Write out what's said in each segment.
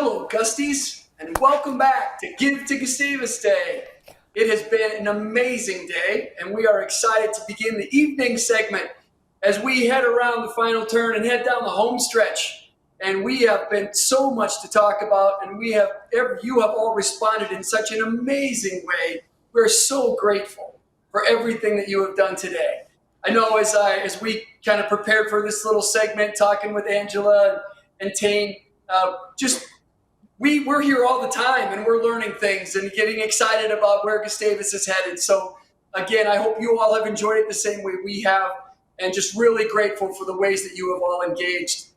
Hello, Gusties, and welcome back to Give to Gustavus Day. It has been an amazing day, and we are excited to begin the evening segment as we head around the final turn and head down the home stretch. And we have been so much to talk about, and you have all responded in such an amazing way. We're so grateful for everything that you have done today. I know as we kind of prepared for this little segment, talking with Angela and Tane, we're here all the time, and we're learning things and getting excited about where Gustavus is headed. So again, I hope you all have enjoyed it the same way we have, and just really grateful for the ways that you have all engaged.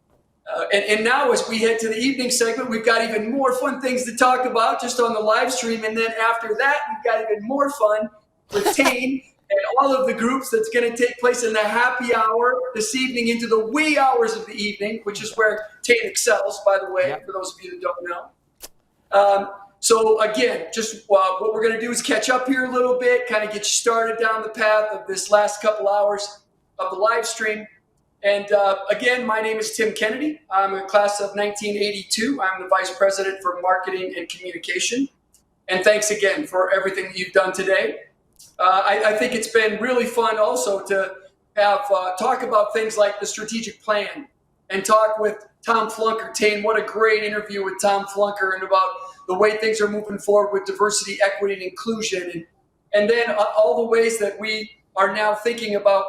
And now as we head to the evening segment, we've got even more fun things to talk about just on the live stream. And then after that, we've got even more fun with Tane and all of the groups that's going to take place in the happy hour this evening into the wee hours of the evening, which is where Tane excels, by the way, for those of you that don't know. So again, just what we're going to do is catch up here a little bit, kind of get you started down the path of this last couple hours of the live stream. And again, my name is Tim Kennedy. I'm a class of 1982. I'm the Vice President for Marketing and Communication. And thanks again for everything that you've done today. I think it's been really fun also to have talk about things like the strategic plan and talk with Tom Flunker. Tane, what a great interview with Tom Flunker, and about the way things are moving forward with diversity, equity, and inclusion. And then all the ways that we are now thinking about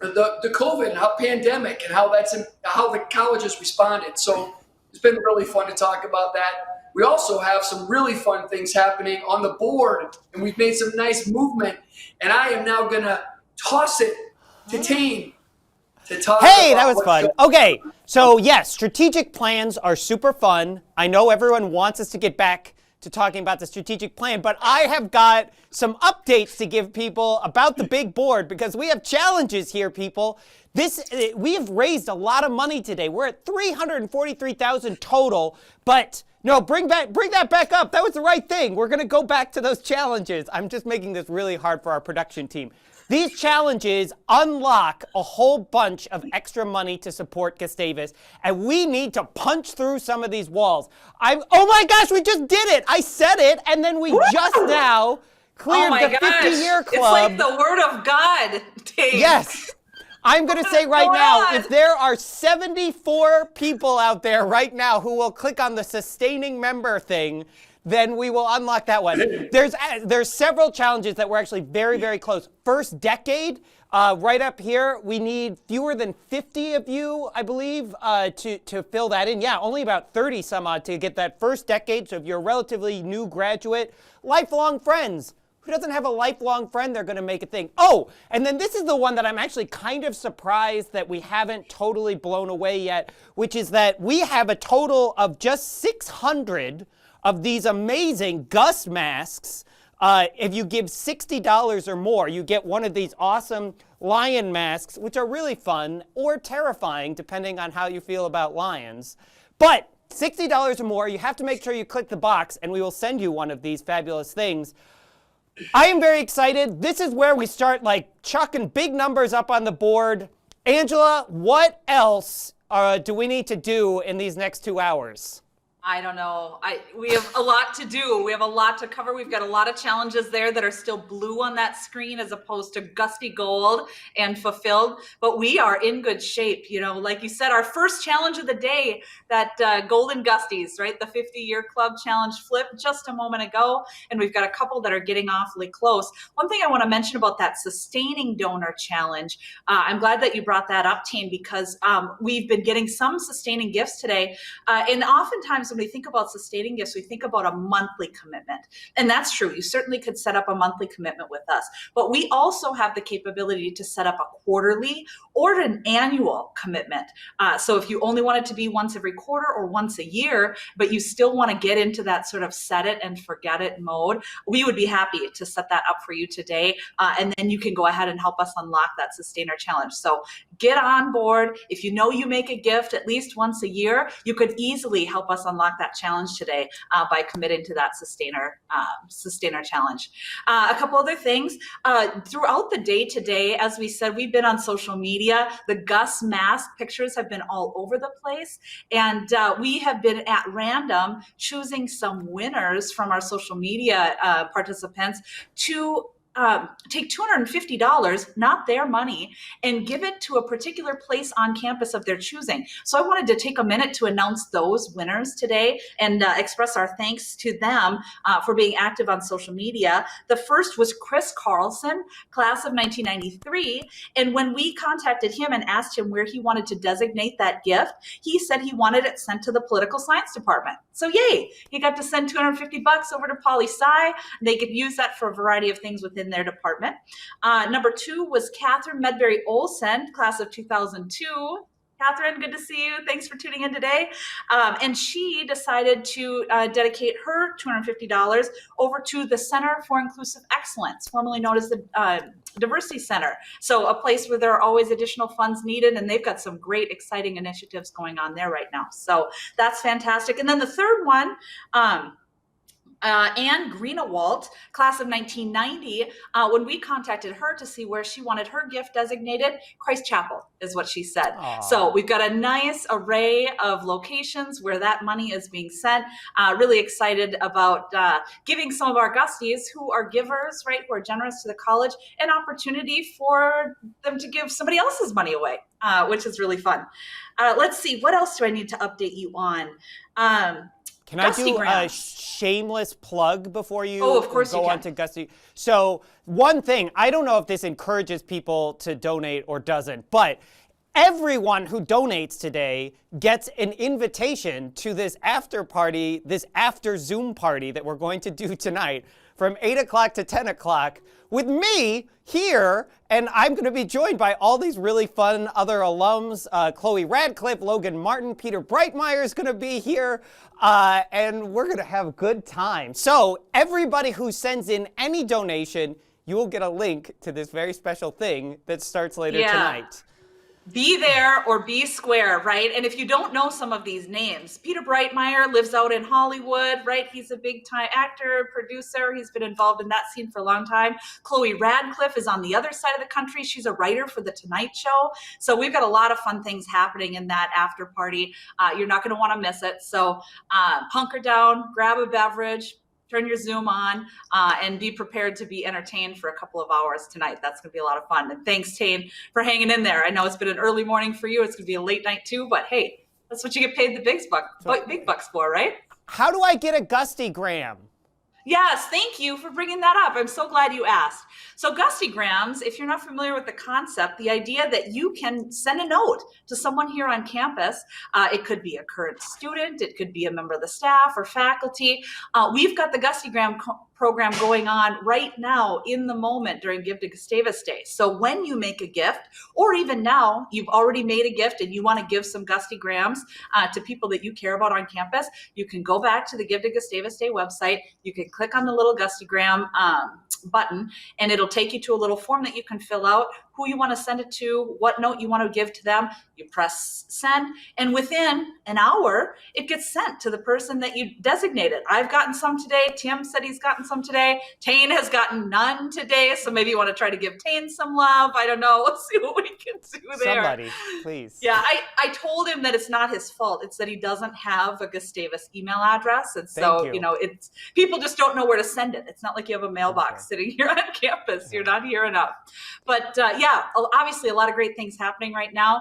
the COVID and how pandemic and how the colleges responded. So it's been really fun to talk about that. We also have some really fun things happening on the board, and we've made some nice movement. And I am now going to toss it to Tane to talk about. Hey, that was fun. Okay, so yes, strategic plans are super fun. I know everyone wants us to get back to talking about the strategic plan, but I have got some updates to give people about the big board, because we have challenges here, people. We have raised a lot of money today. We're at $343,000 total, but no, bring that back up. That was the right thing. We're going to go back to those challenges. I'm just making this really hard for our production team. These challenges unlock a whole bunch of extra money to support Gustavus, and we need to punch through some of these walls. Oh my gosh, we just did it! I said it, and then we just now cleared the 50-year club. It's like the word of God, Dave. Yes. I'm going to say right now, if there are 74 people out there right now who will click on the sustaining member thing, then we will unlock that one. There's several challenges that we're actually very, very close. First decade, right up here, we need fewer than 50 of you, I believe, to fill that in. Yeah, only about 30 some odd to get that first decade. So if you're a relatively new graduate, lifelong friends. Who doesn't have a lifelong friend? They're going to make a thing. Oh, and then this is the one that I'm actually kind of surprised that we haven't totally blown away yet, which is that we have a total of just 600 of these amazing Gus masks. If you give $60 or more, you get one of these awesome lion masks, which are really fun or terrifying, depending on how you feel about lions. But $60 or more, you have to make sure you click the box, and we will send you one of these fabulous things. I am very excited. This is where we start chucking big numbers up on the board. Angela, what else do we need to do in these next 2 hours? I don't know. We have a lot to do. We have a lot to cover. We've got a lot of challenges there that are still blue on that screen as opposed to gusty gold and fulfilled. But we are in good shape. You know, like you said, our first challenge of the day, that Golden Gusties, right? The 50-year club challenge flipped just a moment ago. And we've got a couple that are getting awfully close. One thing I want to mention about that sustaining donor challenge, I'm glad that you brought that up, Tane, because we've been getting some sustaining gifts today. And oftentimes when we think about sustaining gifts, we think about a monthly commitment. And that's true. You certainly could set up a monthly commitment with us. But we also have the capability to set up a quarterly or an annual commitment. So if you only want it to be once every quarter or once a year, but you still want to get into that sort of set it and forget it mode, we would be happy to set that up for you today. And then you can go ahead and help us unlock that sustainer challenge. So get on board. If you know you make a gift at least once a year, you could easily help us unlock that challenge today by committing to that sustainer challenge. A couple other things throughout the day today, as we said, we've been on social media. The Gus mask pictures have been all over the place, and we have been at random choosing some winners from our social media participants to take $250, not their money, and give it to a particular place on campus of their choosing. So I wanted to take a minute to announce those winners today and express our thanks to them for being active on social media. The first was Chris Carlson, class of 1993. And when we contacted him and asked him where he wanted to designate that gift, he said he wanted it sent to the political science department. So yay, he got to send $250 over to poli-sci. They could use that for a variety of things within their department. Number two was Catherine Medberry Olsen, class of 2002. Catherine, good to see you. Thanks for tuning in today. And she decided to dedicate her $250 over to the Center for Inclusive Excellence, formerly known as the Diversity Center. So a place where there are always additional funds needed, and they've got some great, exciting initiatives going on there right now. So that's fantastic. And then the third one, Anne Greenewalt, class of 1990, when we contacted her to see where she wanted her gift designated, Christ Chapel is what she said. Aww. So we've got a nice array of locations where that money is being sent. Really excited about giving some of our Gusties who are givers, right, who are generous to the college, an opportunity for them to give somebody else's money away, which is really fun. Let's see, what else do I need to update you on? Can I do a shameless plug before you go on to Gusty? So one thing, I don't know if this encourages people to donate or doesn't, but everyone who donates today gets an invitation to this after party, this after Zoom party that we're going to do tonight from 8 o'clock to 10 o'clock with me here, and I'm going to be joined by all these really fun other alums. Chloe Radcliffe, Logan Martin, Peter Breitmeyer is going to be here, and we're going to have a good time. So everybody who sends in any donation, you will get a link to this very special thing that starts later tonight. Be there or be square, right? And if you don't know some of these names, Peter Breitmeyer lives out in Hollywood, right? He's a big time actor, producer. He's been involved in that scene for a long time. Chloe Radcliffe is on the other side of the country. She's a writer for The Tonight Show. So we've got a lot of fun things happening in that after party. You're not going to want to miss it. So hunker down, grab a beverage, turn your Zoom on, and be prepared to be entertained for a couple of hours tonight. That's going to be a lot of fun. And thanks, Tane, for hanging in there. I know it's been an early morning for you. It's going to be a late night too, but hey, that's what you get paid the big bucks for, right? How do I get a Gustygram? Yes, thank you for bringing that up. I'm so glad you asked. So Gustygrams, if you're not familiar with the concept, the idea that you can send a note to someone here on campus, it could be a current student, it could be a member of the staff or faculty. We've got the Gustygram program going on right now in the moment during Give to Gustavus Day. So when you make a gift, or even now, you've already made a gift and you want to give some Gustygrams to people that you care about on campus, you can go back to the Give to Gustavus Day website. You can click on the little Gustygram button, and it'll take you to a little form that you can fill out, who you want to send it to, what note you want to give to them. You press send, and within an hour, it gets sent to the person that you designated. I've gotten some today. Tim said he's gotten some today. Tane has gotten none today, so maybe you want to try to give Tane some love. I don't know. Let's see what we can do there. Somebody, please. Yeah, I told him that it's not his fault. It's that he doesn't have a Gustavus email address, and so it's people just don't know where to send it. It's not like you have a mailbox sitting here on campus. You're not here enough. But obviously a lot of great things happening right now.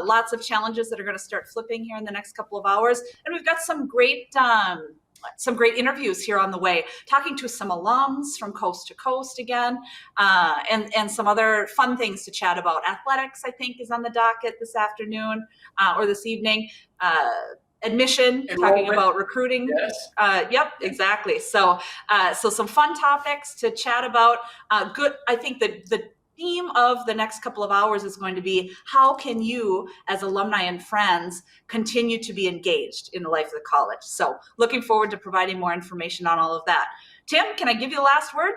Lots of challenges that are going to start flipping here in the next couple of hours. And we've got some great interviews here on the way, talking to some alums from coast to coast again, and some other fun things to chat about. Athletics, I think, is on the docket this afternoon or this evening. Admission, talking about recruiting. Yes. Yep, exactly. So some fun topics to chat about. I think the theme of the next couple of hours is going to be, how can you as alumni and friends continue to be engaged in the life of the college? So looking forward to providing more information on all of that. Tim, can I give you the last word?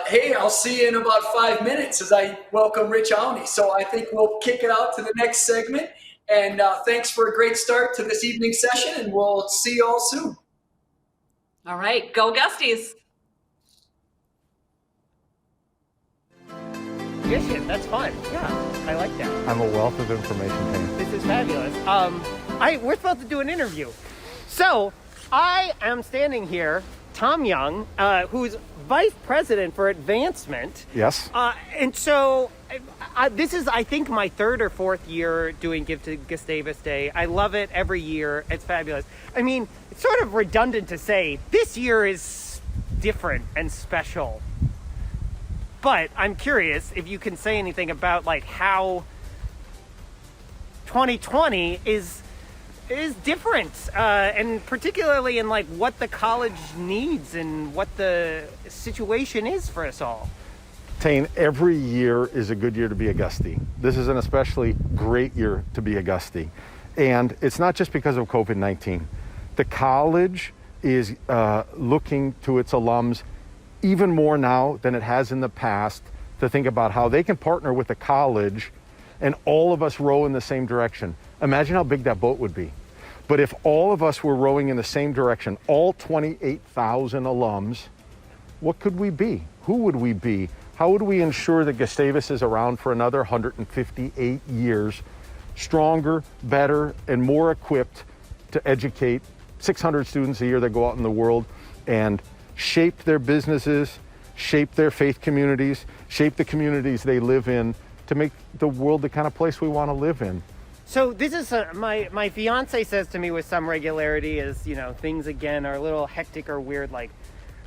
Hey, I'll see you in about 5 minutes as I welcome Rich Aune. So I think we'll kick it out to the next segment. And thanks for a great start to this evening session, and we'll see you all soon. All right, go Gusties. Yes, that's fun. Yeah, I like that. I'm a wealth of information, Ken. This is fabulous. We're supposed to do an interview. So I am standing here, Tom Young, who's Vice President for Advancement. Yes. And so this is, I think, my third or fourth year doing Give to Gustavus Day. I love it every year. It's fabulous. I mean, it's sort of redundant to say this year is different and special. But I'm curious if you can say anything about like how 2020 is different, and particularly in like what the college needs and what the situation is for us all. Tane, every year is a good year to be a Gustie. This is an especially great year to be a Gustie. And it's not just because of COVID-19. The college is looking to its alums even more now than it has in the past to think about how they can partner with the college and all of us row in the same direction. Imagine how big that boat would be. But if all of us were rowing in the same direction, all 28,000 alums, what could we be? Who would we be? How would we ensure that Gustavus is around for another 158 years, stronger, better, and more equipped to educate 600 students a year that go out in the world and shape their businesses, shape their faith communities, shape the communities they live in to make the world the kind of place we want to live in. So this is my fiance says to me with some regularity as, things again are a little hectic or weird, like,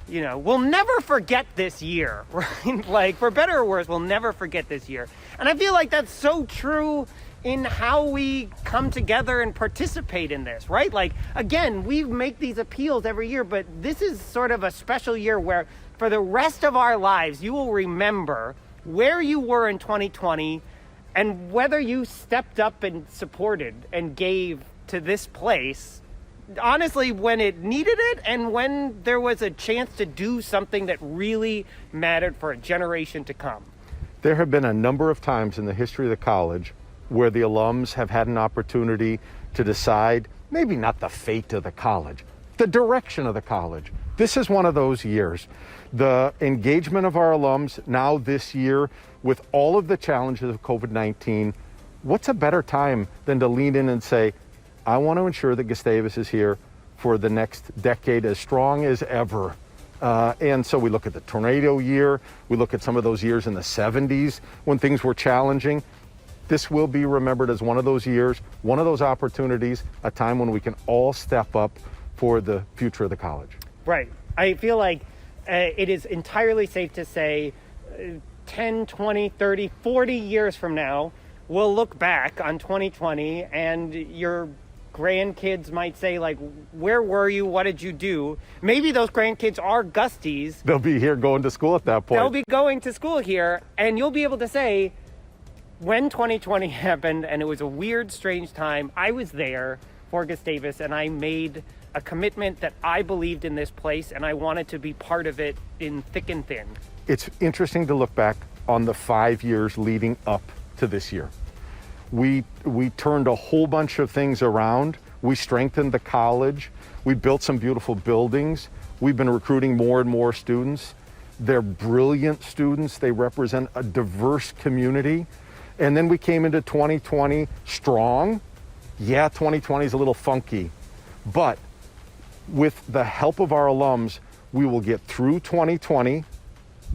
we'll never forget this year, right? Like, for better or worse, we'll never forget this year. And I feel like that's so true in how we come together and participate in this, right? Like, again, we make these appeals every year, but this is sort of a special year where for the rest of our lives, you will remember where you were in 2020 and whether you stepped up and supported and gave to this place, honestly, when it needed it and when there was a chance to do something that really mattered for a generation to come. There have been a number of times in the history of the college where the alums have had an opportunity to decide, maybe not the fate of the college, the direction of the college. This is one of those years. The engagement of our alums now this year with all of the challenges of COVID-19, what's a better time than to lean in and say, I want to ensure that Gustavus is here for the next decade as strong as ever. And so we look at the tornado year, we look at some of those years in the 70s when things were challenging. This will be remembered as one of those years, one of those opportunities, a time when we can all step up for the future of the college. Right. I feel like it is entirely safe to say 10, 20, 30, 40 years from now, we'll look back on 2020 and your grandkids might say, like, where were you? What did you do? Maybe those grandkids are Gusties. They'll be here going to school at that point. They'll be going to school here, and you'll be able to say, when 2020 happened, and it was a weird, strange time, I was there for Gustavus, and I made a commitment that I believed in this place, and I wanted to be part of it in thick and thin. It's interesting to look back on the 5 years leading up to this year. We turned a whole bunch of things around. We strengthened the college. We built some beautiful buildings. We've been recruiting more and more students. They're brilliant students. They represent a diverse community. And then we came into 2020 strong. Yeah, 2020 is a little funky, but with the help of our alums, we will get through 2020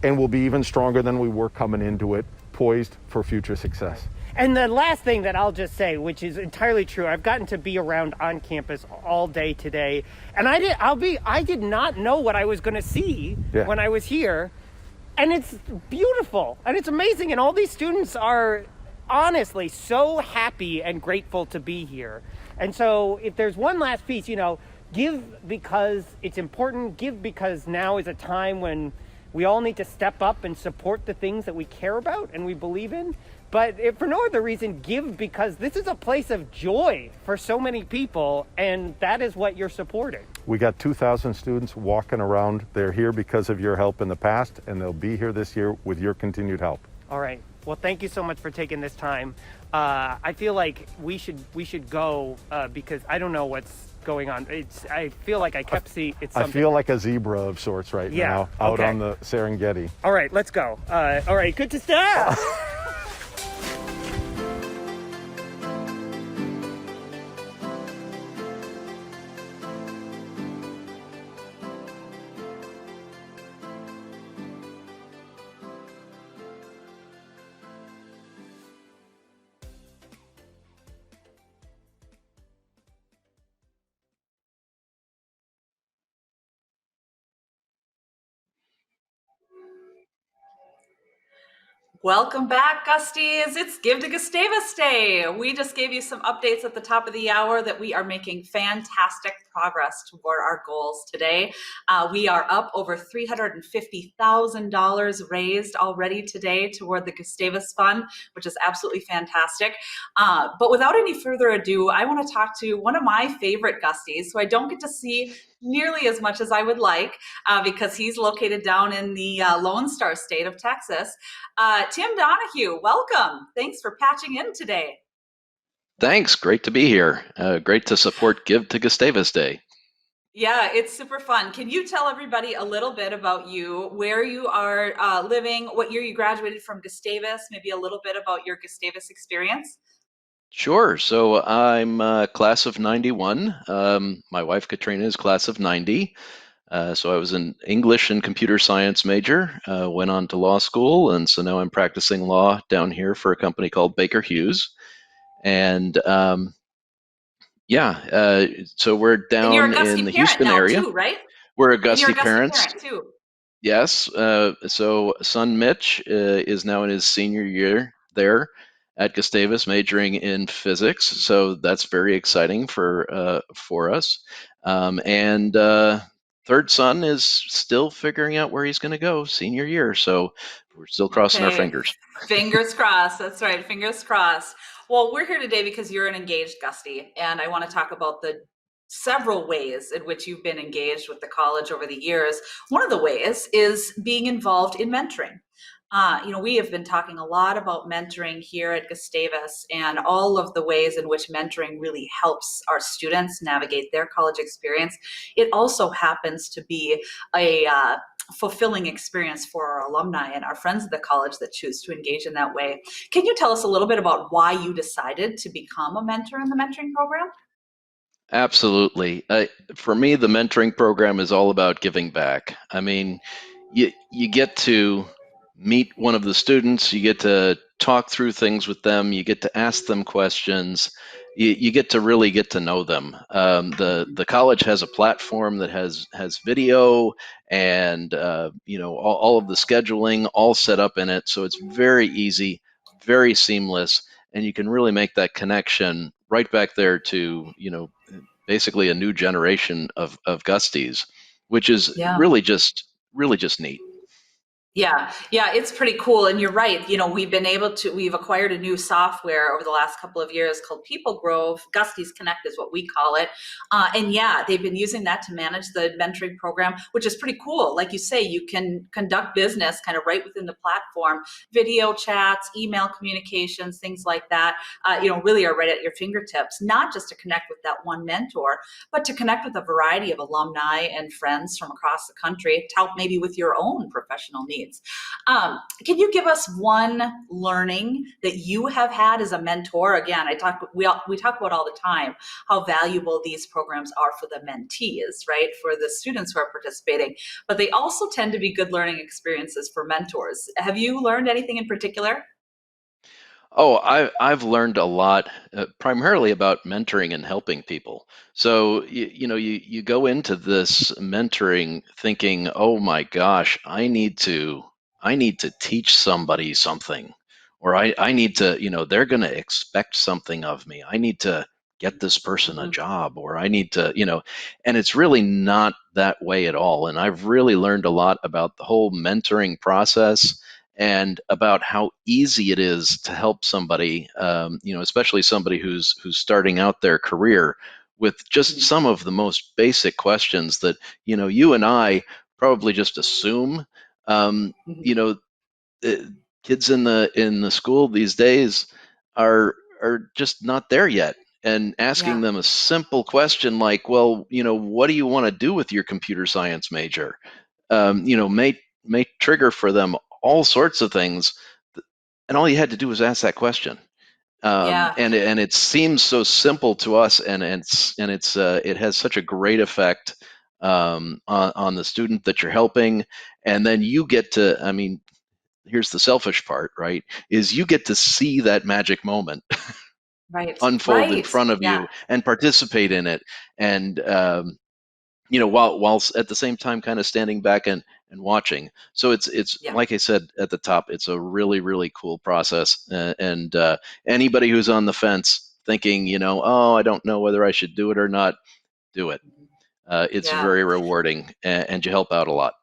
and we'll be even stronger than we were coming into it, poised for future success. And the last thing that I'll just say, which is entirely true, I've gotten to be around on campus all day today, and I did not know what I was going to see when I was here, and it's beautiful and it's amazing, and all these students are honestly so happy and grateful to be here. And so if there's one last piece, give because it's important, give because now is a time when we all need to step up and support the things that we care about and we believe in. But if for no other reason, give because this is a place of joy for so many people, and that is what you're supporting. We got 2,000 students walking around. They're here because of your help in the past, and they'll be here this year with your continued help. All right. Well, thank you so much for taking this time. I feel like we should go because I don't know what's going on. I feel like I kept seeing it's something. I feel like a zebra of sorts right now out on the Serengeti. All right, let's go. All right, good to start. Welcome back, Gusties. It's Give to Gustavus Day. We just gave you some updates at the top of the hour that we are making fantastic progress toward our goals today. We are up over $350,000 raised already today toward the Gustavus Fund, which is absolutely fantastic. But without any further ado, I want to talk to one of my favorite Gusties, who I don't get to see nearly as much as I would like because he's located down in the Lone Star State of Texas. Tim Donoghue, welcome. Thanks for patching in today. Thanks. Great to be here. Great to support Give to Gustavus Day. Yeah, it's super fun. Can you tell everybody a little bit about you, where you are living, what year you graduated from Gustavus, maybe a little bit about your Gustavus experience? Sure. So I'm class of 91. My wife Katrina is class of 90. So I was an English and computer science major, went on to law school, and so now I'm practicing law down here for a company called Baker Hughes. And so we're down in the Houston area. Too, right? We're And you're Augusti a Gusty parents. parent too. Yes. So son Mitch is now in his senior year there at Gustavus, majoring in physics. So that's very exciting for us. And third son is still figuring out where he's going to go senior year. So we're still crossing our fingers. Fingers crossed. That's right. Fingers crossed. Well, we're here today because you're an engaged Gusty, and I want to talk about the several ways in which you've been engaged with the college over the years. One of the ways is being involved in mentoring. We have been talking a lot about mentoring here at Gustavus and all of the ways in which mentoring really helps our students navigate their college experience. It also happens to be a fulfilling experience for our alumni and our friends at the college that choose to engage in that way. Can you tell us a little bit about why you decided to become a mentor in the mentoring program? Absolutely. For me, the mentoring program is all about giving back. I mean, you get to meet one of the students, you get to talk through things with them, you get to ask them questions, you get to really get to know them. The college has a platform that has video and all of the scheduling all set up in it, so it's very easy, very seamless, and you can really make that connection right back there to basically a new generation of Gusties, which is really just neat. Yeah, it's pretty cool. And you're right. We've acquired a new software over the last couple of years called People Grove. Gusties Connect is what we call it. And they've been using that to manage the mentoring program, which is pretty cool. Like you say, you can conduct business kind of right within the platform, video chats, email communications, things like that, really are right at your fingertips, not just to connect with that one mentor, but to connect with a variety of alumni and friends from across the country to help maybe with your own professional needs. Can you give us one learning that you have had as a mentor? Again, we talk about all the time how valuable these programs are for the mentees, right? For the students who are participating, but they also tend to be good learning experiences for mentors. Have you learned anything in particular? Oh, I've learned a lot, primarily about mentoring and helping people. So you go into this mentoring thinking, oh my gosh, I need to teach somebody something, or I need to, they're going to expect something of me. I need to get this person a job, or I need to, and it's really not that way at all. And I've really learned a lot about the whole mentoring process and about how easy it is to help somebody, especially somebody who's starting out their career with just some of the most basic questions that, you and I probably just assume. You know, kids in the school these days are just not there yet. And asking Yeah. them a simple question like, well, what do you want to do with your computer science major? May trigger for them all sorts of things, and all you had to do was ask that question. Yeah. And it seems so simple to us, and it has such a great effect on the student that you're helping, and then you get to, I mean, here's the selfish part, right? Is you get to see that magic moment Right. unfold in Right. front of Yeah. you and participate in it, and while at the same time kind of standing back and watching. So it's Yeah. like I said at the top, it's a really, really cool process. And anybody who's on the fence thinking, oh, I don't know whether I should do it or not, do it. It's Yeah. very rewarding, and you help out a lot.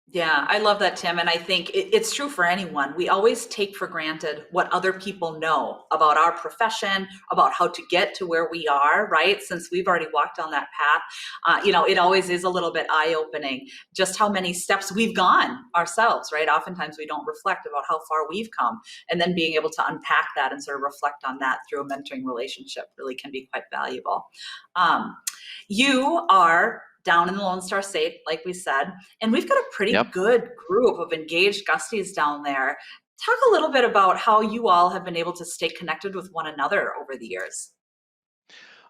Yeah, I love that, Tim. And I think it's true for anyone. We always take for granted what other people know about our profession, about how to get to where we are, right? Since we've already walked on that path, it always is a little bit eye-opening just how many steps we've gone ourselves, right? Oftentimes we don't reflect about how far we've come. And then being able to unpack that and sort of reflect on that through a mentoring relationship really can be quite valuable. You are down in the Lone Star State, like we said, and we've got a pretty Yep. good group of engaged Gusties down there. Talk a little bit about how you all have been able to stay connected with one another over the years.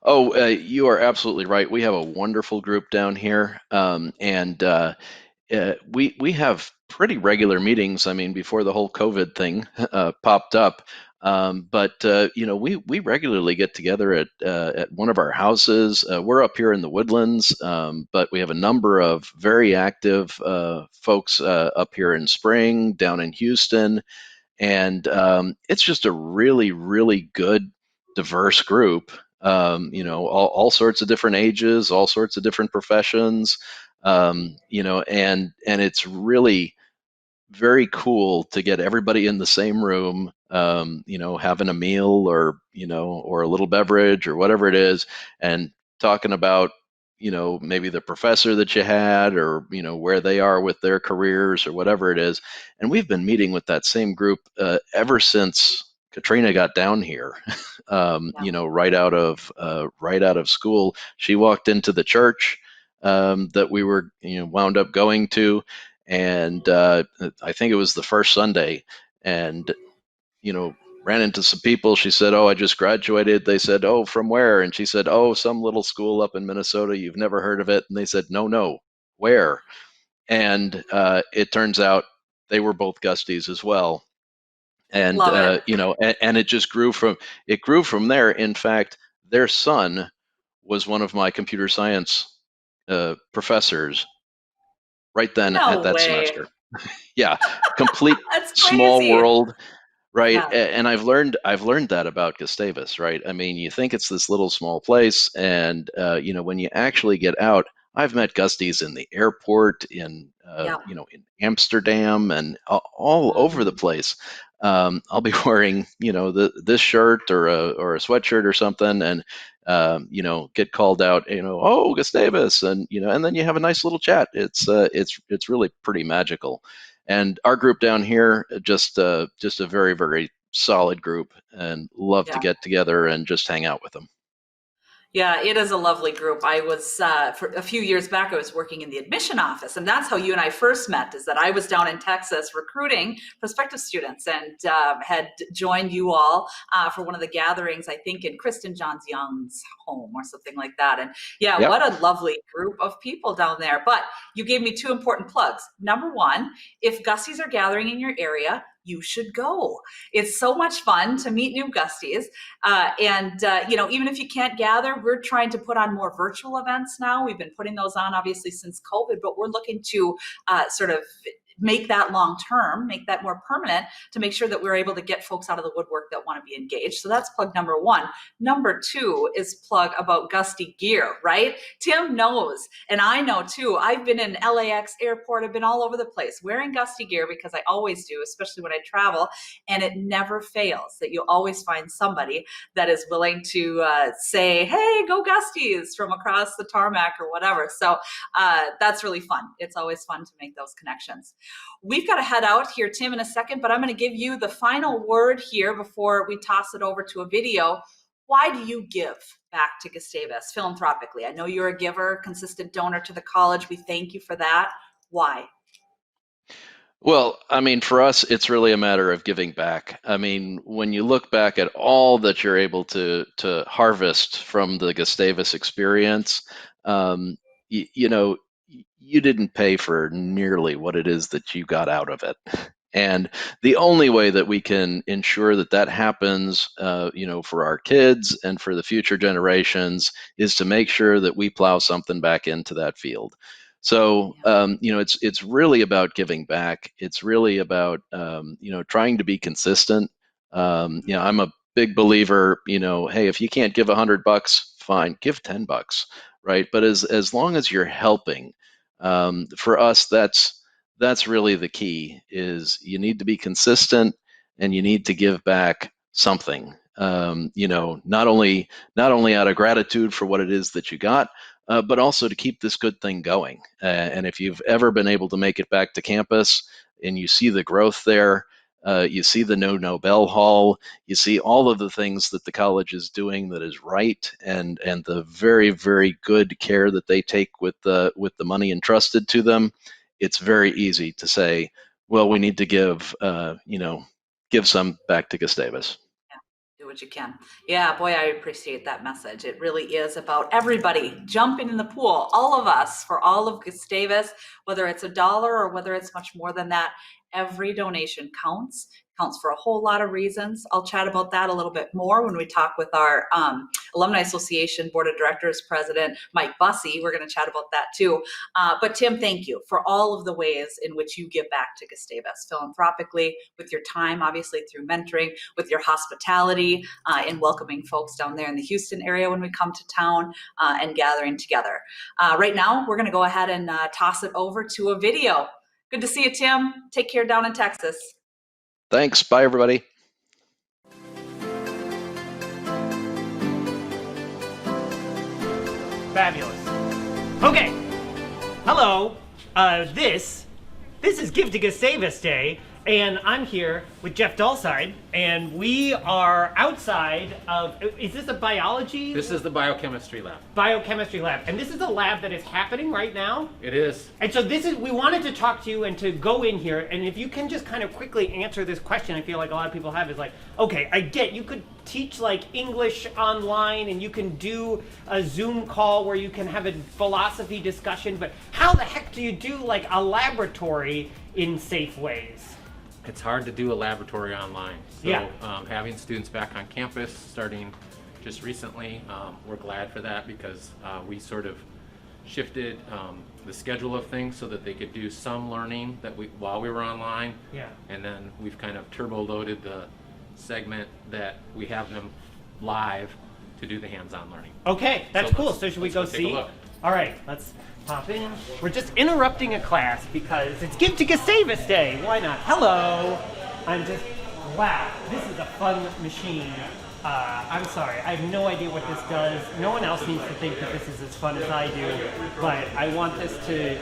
Oh, you are absolutely right. We have a wonderful group down here, and we have pretty regular meetings. I mean, before the whole COVID thing popped up, but we regularly get together at one of our houses. We're up here in the Woodlands, but we have a number of very active folks up here in Spring, down in Houston, and it's just a really, really good, diverse group. All sorts of different ages, all sorts of different professions, and it's really very cool to get everybody in the same room, having a meal, or a little beverage or whatever it is, and talking about, maybe the professor that you had, or, where they are with their careers or whatever it is. And we've been meeting with that same group ever since Katrina got down here. Right out of school, she walked into the church that we were, wound up going to, and I think it was the first Sunday, and ran into some people. She said, "Oh, I just graduated." They said, "Oh, from where?" And she said, "Oh, some little school up in Minnesota. You've never heard of it?" And they said, "No, where?" And it turns out they were both Gusties as well. And Love it. and it just grew from there. In fact, their son was one of my computer science professors right then at No that way. semester. Yeah, complete That's small crazy. world, right? Yeah. And I've learned that about Gustavus, right? I mean, you think it's this little small place, and when you actually get out, I've met Gusties in the airport, Yeah. in Amsterdam, and all over the Mhm. place. I'll be wearing, this shirt or a sweatshirt or something, and get called out, oh, Gustavus, and then you have a nice little chat. It's really pretty magical. And our group down here, just a very, very solid group, and love to Yeah. get together and just hang out with them. Yeah, it is a lovely group. I was, for a few years back, I was working in the admission office, and that's how you and I first met, is that I was down in Texas recruiting prospective students, and had joined you all for one of the gatherings, I think in Kristen Johns Young's home or something like that. And yeah, Yep. what a lovely group of people down there. But you gave me two important plugs. Number one, if Gusties are gathering in your area, you should go. It's so much fun to meet new Gusties. Even if you can't gather, we're trying to put on more virtual events now. We've been putting those on obviously since COVID, but we're looking to sort of make that long term, make that more permanent, to make sure that we're able to get folks out of the woodwork that want to be engaged. So that's plug number one. Number two is plug about Gusty gear, right? Tim knows, and I know too. I've been in LAX airport. I've been all over the place wearing Gusty gear because I always do, especially when I travel. And it never fails that you'll always find somebody that is willing to say, hey, go Gusties from across the tarmac or whatever. So that's really fun. It's always fun to make those connections. We've got to head out here, Tim, in a second, but I'm going to give you the final word here before we toss it over to a video. Why do you give back to Gustavus philanthropically? I know you're a giver, consistent donor to the college. We thank you for that. Why? Well, I mean, for us, it's really a matter of giving back. I mean, when you look back at all that you're able to harvest from the Gustavus experience, you know, you didn't pay for nearly what it is that you got out of it. And the only way that we can ensure that that happens, you know, for our kids and for the future generations is to make sure that we plow something back into that field. So, you know, it's really about giving back. It's really about, you know, trying to be consistent. You know, I'm a big believer, you know, hey, if you can't give $100, fine, give $10, right? But as long as you're helping, for us, that's really the key. Is you need to be consistent and you need to give back something. You know, not only out of gratitude for what it is that you got, but also to keep this good thing going. And if you've ever been able to make it back to campus and you see the growth there, you see the Nobel Hall, you see all of the things that the college is doing that is right, and the very, very good care that they take with the money entrusted to them. It's very easy to say, well, we need to give, you know, give some back to Gustavus. Do what you can. Yeah, boy, I appreciate that message. It really is about everybody jumping in the pool, all of us, for all of Gustavus, whether it's $1 or whether it's much more than that. Every donation counts for a whole lot of reasons. I'll chat about that a little bit more when we talk with our Alumni Association Board of Directors President, Mike Bussey. We're going to chat about that too. But Tim, thank you for all of the ways in which you give back to Gustavus philanthropically, with your time, obviously through mentoring, with your hospitality in welcoming folks down there in the Houston area when we come to town and gathering together. Right now, we're going to go ahead and toss it over to a video. Good to see you, Tim. Take care down in Texas. Thanks. Bye, everybody. Fabulous. Okay. Hello. This is Give to Gustavus Day, and I'm here with Jeff Dahlside, and we are outside of, is this a biology? This is the biochemistry lab. Biochemistry lab. And this is a lab that is happening right now? It is. And so we wanted to talk to you and to go in here, and if you can just kind of quickly answer this question I feel like a lot of people have, is like, okay, I get you could teach like English online and you can do a Zoom call where you can have a philosophy discussion, but how the heck do you do like a laboratory in safe ways? It's hard to do a laboratory online. So Yeah. Having students back on campus starting just recently, we're glad for that because we sort of shifted the schedule of things so that they could do some learning while we were online. Yeah. And then we've kind of turbo loaded the segment that we have them live to do the hands-on learning. Okay, that's So cool. let's- So should we let's go go take a see? look. All right, let's pop in. We're just interrupting a class because it's Give to Gustavus Day. Why not? Hello. Wow, this is a fun machine. I'm sorry, I have no idea what this does. No one else needs to think that this is as fun as I do, but I want this to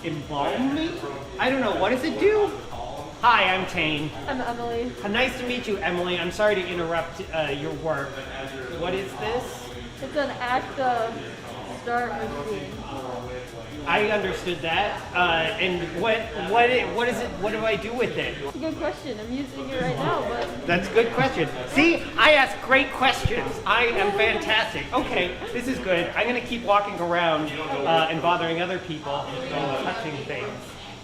embalm me? I don't know, what does it do? Hi, I'm Tane. I'm Emily. Nice to meet you, Emily. I'm sorry to interrupt your work. What is this? It's an active start machine. I understood that. And what is it? What do I do with it? It's a good question. I'm using it right now, but That's a good question. See, I ask great questions. I am fantastic. Okay, this is good. I'm gonna keep walking around and bothering other people and touching things.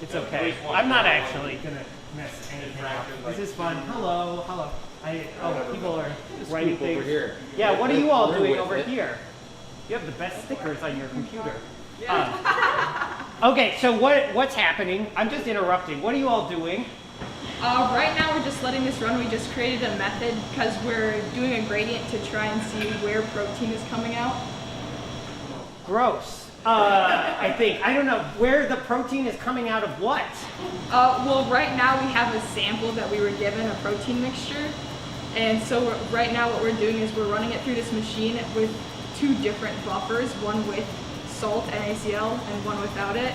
It's okay. I'm not actually gonna mess anything up. This is fun. Hello. People are writing things. Over here. Yeah, what are you all We're doing with over it. here? You have the best stickers on your computer. Okay, so what's happening? I'm just interrupting. What are you all doing? Right now we're just letting this run. We just created a method because we're doing a gradient to try and see where protein is coming out. Gross. I think. I don't know where the protein is coming out of what. Well, right now we have a sample that we were given, a protein mixture. And so right now what we're doing is we're running it through this machine with 2 different buffers, one with salt, NaCl, and one without it.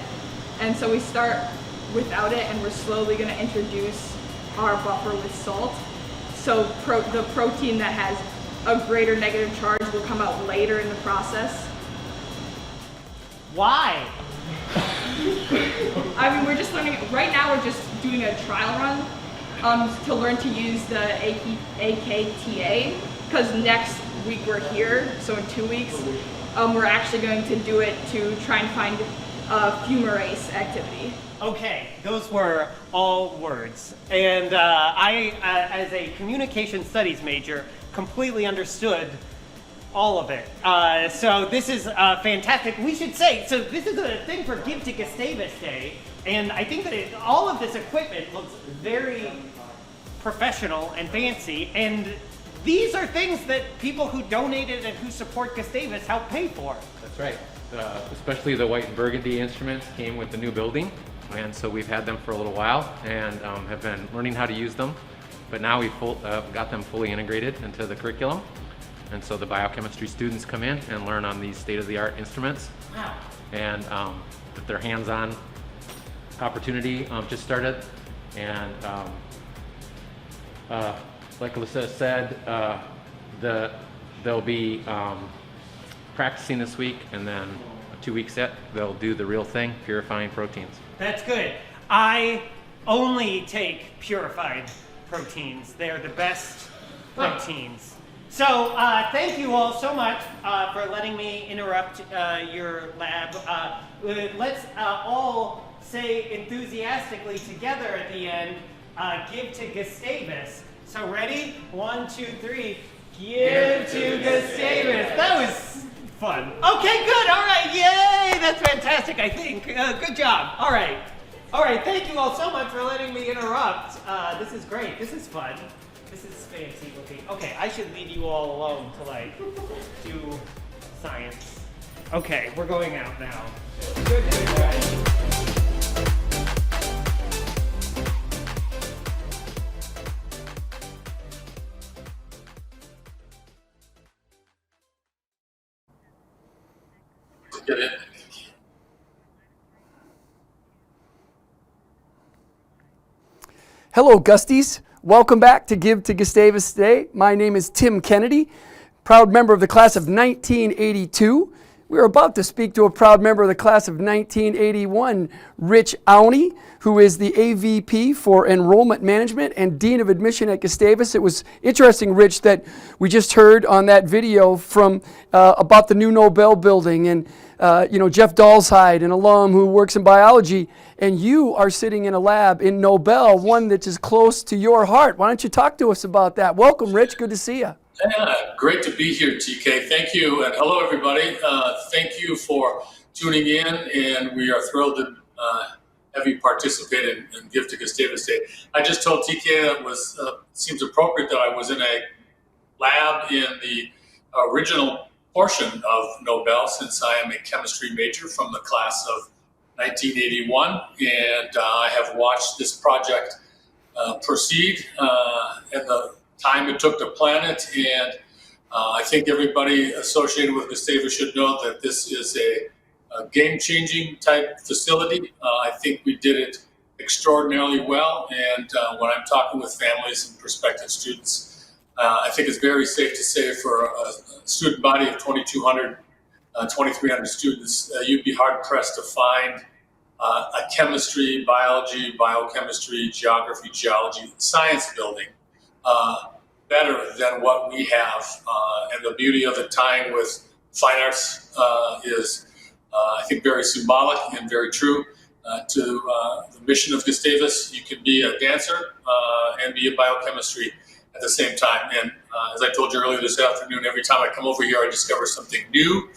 And so we start without it and we're slowly going to introduce our buffer with salt. So the protein that has a greater negative charge will come out later in the process. Why? I mean, we're just learning, right now we're just doing a trial run to learn to use the AKTA, because next week we're here, so in 2 weeks, we're actually going to do it to try and find fumarase activity. Okay, those were all words. And I, as a communication studies major, completely understood all of it. So this is fantastic. We should say, so this is a thing for Give to Gustavus Day, and I think that all of this equipment looks very professional and fancy, and these are things that people who donated and who support Gustavus help pay for. That's right. Especially the white and burgundy instruments came with the new building, and so we've had them for a little while and have been learning how to use them. But now we've got them fully integrated into the curriculum, and so the biochemistry students come in and learn on these state-of-the-art instruments. Wow. And that their hands-on opportunity just started, and like Alyssa said, they'll be practicing this week, and then 2 weeks set, they'll do the real thing, purifying proteins. That's good. I only take purified proteins. They're the best proteins. So thank you all so much for letting me interrupt your lab. Let's all say enthusiastically together at the end, give to Gustavus. So ready? 1, 2, 3. Give to Gustavus. That was fun. Okay, good. All right. Yay. That's fantastic, I think. Good job. All right. All right. Thank you all so much for letting me interrupt. This is great. This is fun. This is fancy looking. Okay, I should leave you all alone to like do science. Okay, we're going out now. Good, guys. Get it. Hello, Gusties. Welcome back to Give to Gustavus Day. My name is Tim Kennedy, proud member of the class of 1982. We're about to speak to a proud member of the class of 1981, Rich Aune, who is the AVP for Enrollment Management and Dean of Admission at Gustavus. It was interesting, Rich, that we just heard on that video from about the new Nobel building and Jeff Dalside, an alum who works in biology, and you are sitting in a lab in Nobel, one that is close to your heart. Why don't you talk to us about that? Welcome, Rich. Good to see you. Yeah, great to be here, TK. Thank you, and hello, everybody. Thank you for tuning in, and we are thrilled to have you participate and Give to Gustavus Day. I just told TK it was seems appropriate that I was in a lab in the original portion of Nobel, since I am a chemistry major from the class of 1981, and I have watched this project proceed and the time it took to plan it, and I think everybody associated with Gustavus should know that this is a game-changing type facility. I think we did it extraordinarily well, and when I'm talking with families and prospective students, I think it's very safe to say for a student body of 2,200, 2,300 students, you'd be hard-pressed to find a chemistry, biology, biochemistry, geography, geology, science building better than what we have. And the beauty of the time with fine arts is, I think, very symbolic and very true to the mission of Gustavus. You can be a dancer and be a biochemistry at the same time. And as I told you earlier this afternoon, every time I come over here, I discover something new.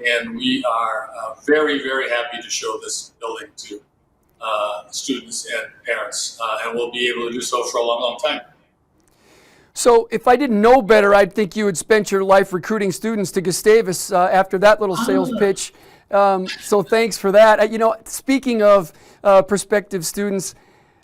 And we are very, very happy to show this building to students and parents, and we'll be able to do so for a long, long time. So if I didn't know better, I'd think you had spent your life recruiting students to Gustavus after that little sales pitch. So thanks for that. Speaking of prospective students,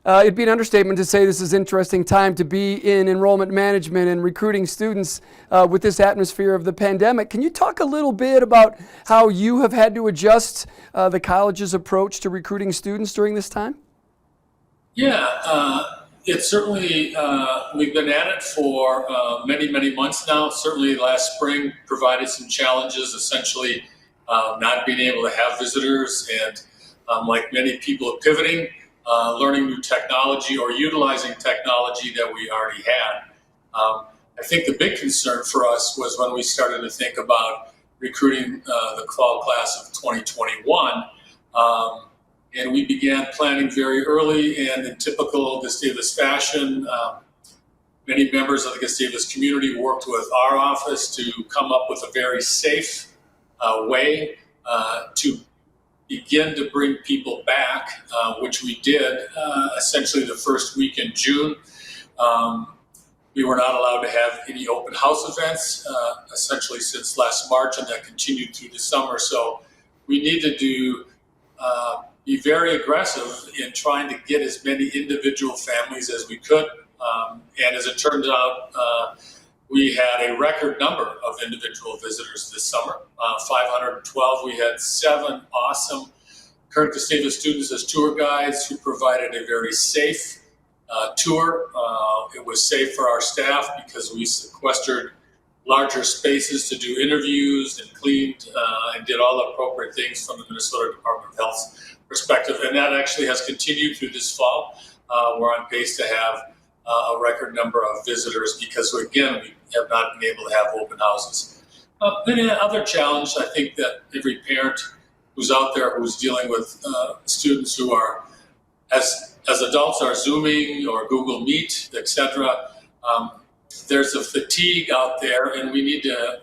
it'd be an understatement to say this is an interesting time to be in enrollment management and recruiting students with this atmosphere of the pandemic. Can you talk a little bit about how you have had to adjust the college's approach to recruiting students during this time? Yeah, it's certainly, we've been at it for many, many months now. Certainly last spring provided some challenges, essentially not being able to have visitors and like many people pivoting. Learning new technology or utilizing technology that we already had. I think the big concern for us was when we started to think about recruiting the fall class of 2021. And we began planning very early, and in typical Gustavus fashion, many members of the Gustavus community worked with our office to come up with a very safe way to begin to bring people back, which we did essentially the first week in June. We were not allowed to have any open house events essentially since last March, and that continued through the summer. So we needed to be very aggressive in trying to get as many individual families as we could. And as it turns out, we had a record number of individual visitors this summer, 512. We had 7 awesome current Gustavus students as tour guides who provided a very safe tour. It was safe for our staff because we sequestered larger spaces to do interviews and cleaned and did all the appropriate things from the Minnesota Department of Health's perspective. And that actually has continued through this fall. We're on pace to have a record number of visitors because, again, we have not been able to have open houses. Then another challenge, I think that every parent who's out there who's dealing with students who are, as adults, are Zooming or Google Meet, etc. There's a fatigue out there, and we need to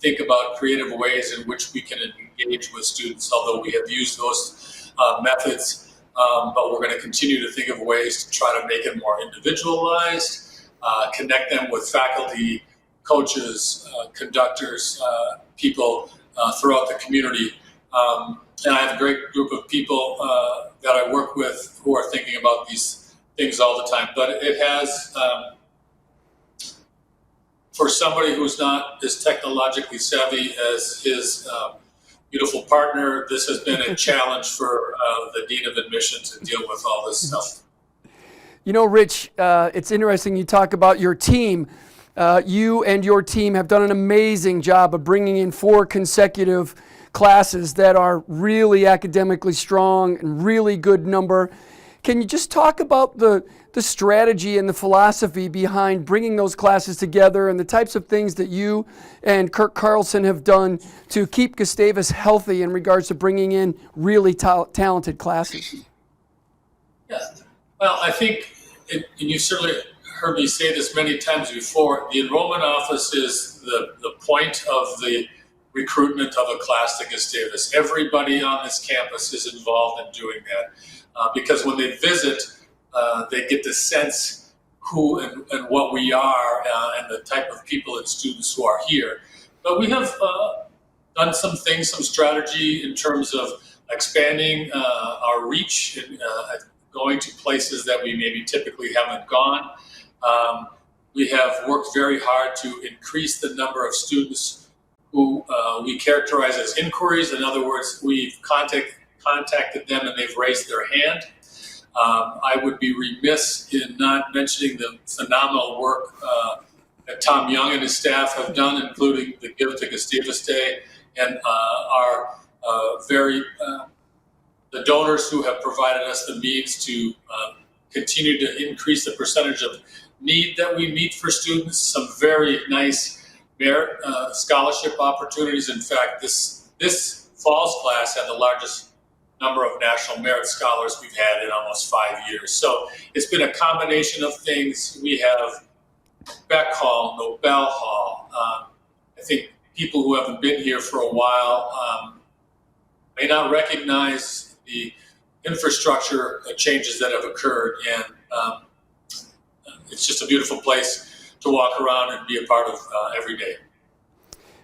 think about creative ways in which we can engage with students, although we have used those methods. But we're going to continue to think of ways to try to make it more individualized, connect them with faculty, coaches, conductors, people throughout the community. And I have a great group of people that I work with who are thinking about these things all the time. But it has, for somebody who's not as technologically savvy as his beautiful partner, this has been a challenge for the Dean of Admissions to deal with all this stuff. You know, Rich, it's interesting you talk about your team. You and your team have done an amazing job of bringing in 4 consecutive classes that are really academically strong and really good number. Can you just talk about the strategy and the philosophy behind bringing those classes together and the types of things that you and Kirk Carlson have done to keep Gustavus healthy in regards to bringing in really talented classes? Yeah. Well, I think, and you certainly heard me say this many times before, the enrollment office is the point of the recruitment of a class to Gustavus. Everybody on this campus is involved in doing that because when they visit, they get to sense who and what we are and the type of people and students who are here. But we have done some things, some strategy in terms of expanding our reach and going to places that we maybe typically haven't gone. We have worked very hard to increase the number of students who we characterize as inquiries. In other words, we've contacted them and they've raised their hand. I would be remiss in not mentioning the phenomenal work that Tom Young and his staff have done, including the Give to Gustavus Day, and our the donors who have provided us the means to continue to increase the percentage of need that we meet for students. Some very nice merit scholarship opportunities. In fact, this fall's class had the largest number of national merit scholars we've had in almost 5 years. So it's been a combination of things. We have Beck Hall, Nobel Hall. I think people who haven't been here for a while may not recognize the infrastructure changes that have occurred, and it's just a beautiful place to walk around and be a part of every day.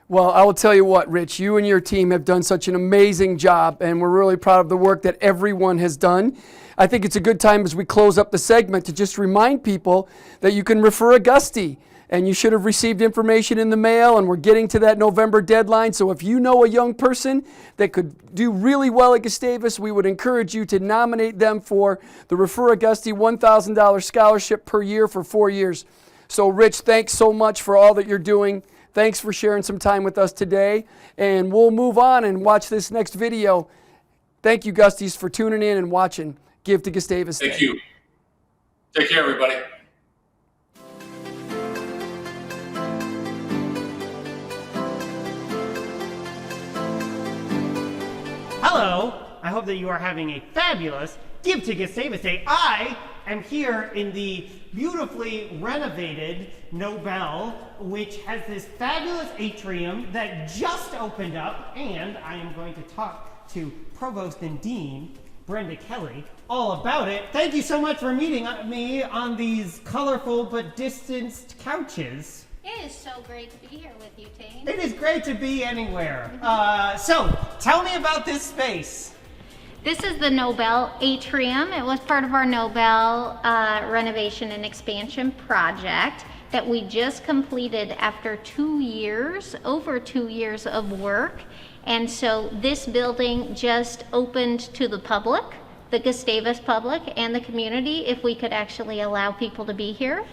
Well, I will tell you what, Rich, you and your team have done such an amazing job, and we're really proud of the work that everyone has done. I think it's a good time as we close up the segment to just remind people that you can refer a Gustie, and you should have received information in the mail, and we're getting to that November deadline. So if you know a young person that could do really well at Gustavus, we would encourage you to nominate them for the Refer a Gustie $1,000 scholarship per year for 4 years. So Rich, thanks so much for all that you're doing. Thanks for sharing some time with us today, and we'll move on and watch this next video. Thank you, Gusties, for tuning in and watching Give to Gustavus Day. Thank you. Take care, everybody. Hello, I hope that you are having a fabulous Give to Gustavus Day. I am here in the beautifully renovated Nobel, which has this fabulous atrium that just opened up, and I am going to talk to Provost and Dean Brenda Kelly all about it. Thank you so much for meeting me on these colorful but distanced couches. It is so great to be here with you, Tane. It is great to be anywhere. So, tell me about this space. This is the Nobel Atrium. It was part of our Nobel renovation and expansion project that we just completed after 2 years, over 2 years of work. And so this building just opened to the public, the Gustavus public and the community, if we could actually allow people to be here,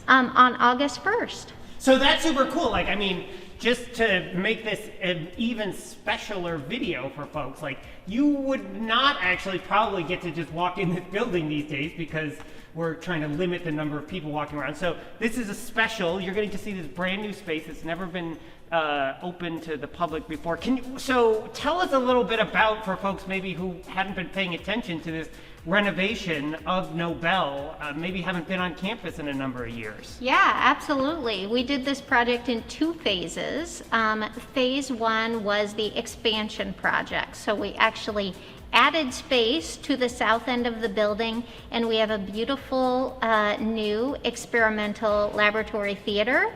on August 1st. So that's super cool. Like, I mean, just to make this an even specialer video for folks, like, you would not actually probably get to just walk in this building these days because we're trying to limit the number of people walking around. So this is a special. You're getting to see this brand new space that's never been open to the public before. So tell us a little bit about, for folks maybe who hadn't been paying attention to this renovation of Nobel, maybe haven't been on campus in a number of years. Yeah, absolutely. We did this project in 2 phases. Phase 1 was the expansion project. So we actually added space to the south end of the building, and we have a beautiful new experimental laboratory theater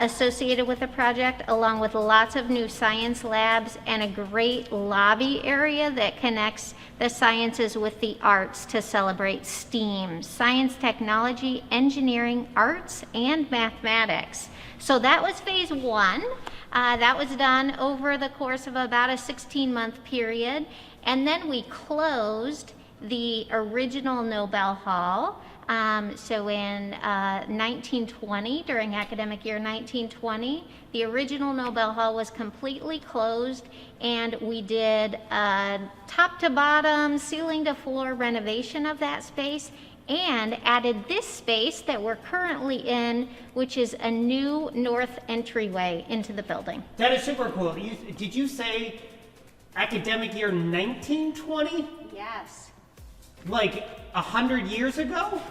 associated with the project, along with lots of new science labs and a great lobby area that connects the sciences with the arts to celebrate STEAM, science, technology, engineering, arts, and mathematics. So that was phase 1. That was done over the course of about a 16-month period. And then we closed the original Nobel Hall. So in 1920, during academic year 1920, the original Nobel Hall was completely closed, and we did top to bottom, ceiling to floor renovation of that space, and added this space that we're currently in, which is a new north entryway into the building. That is super cool. Did you say academic year 1920? Yes. Like 100 years ago?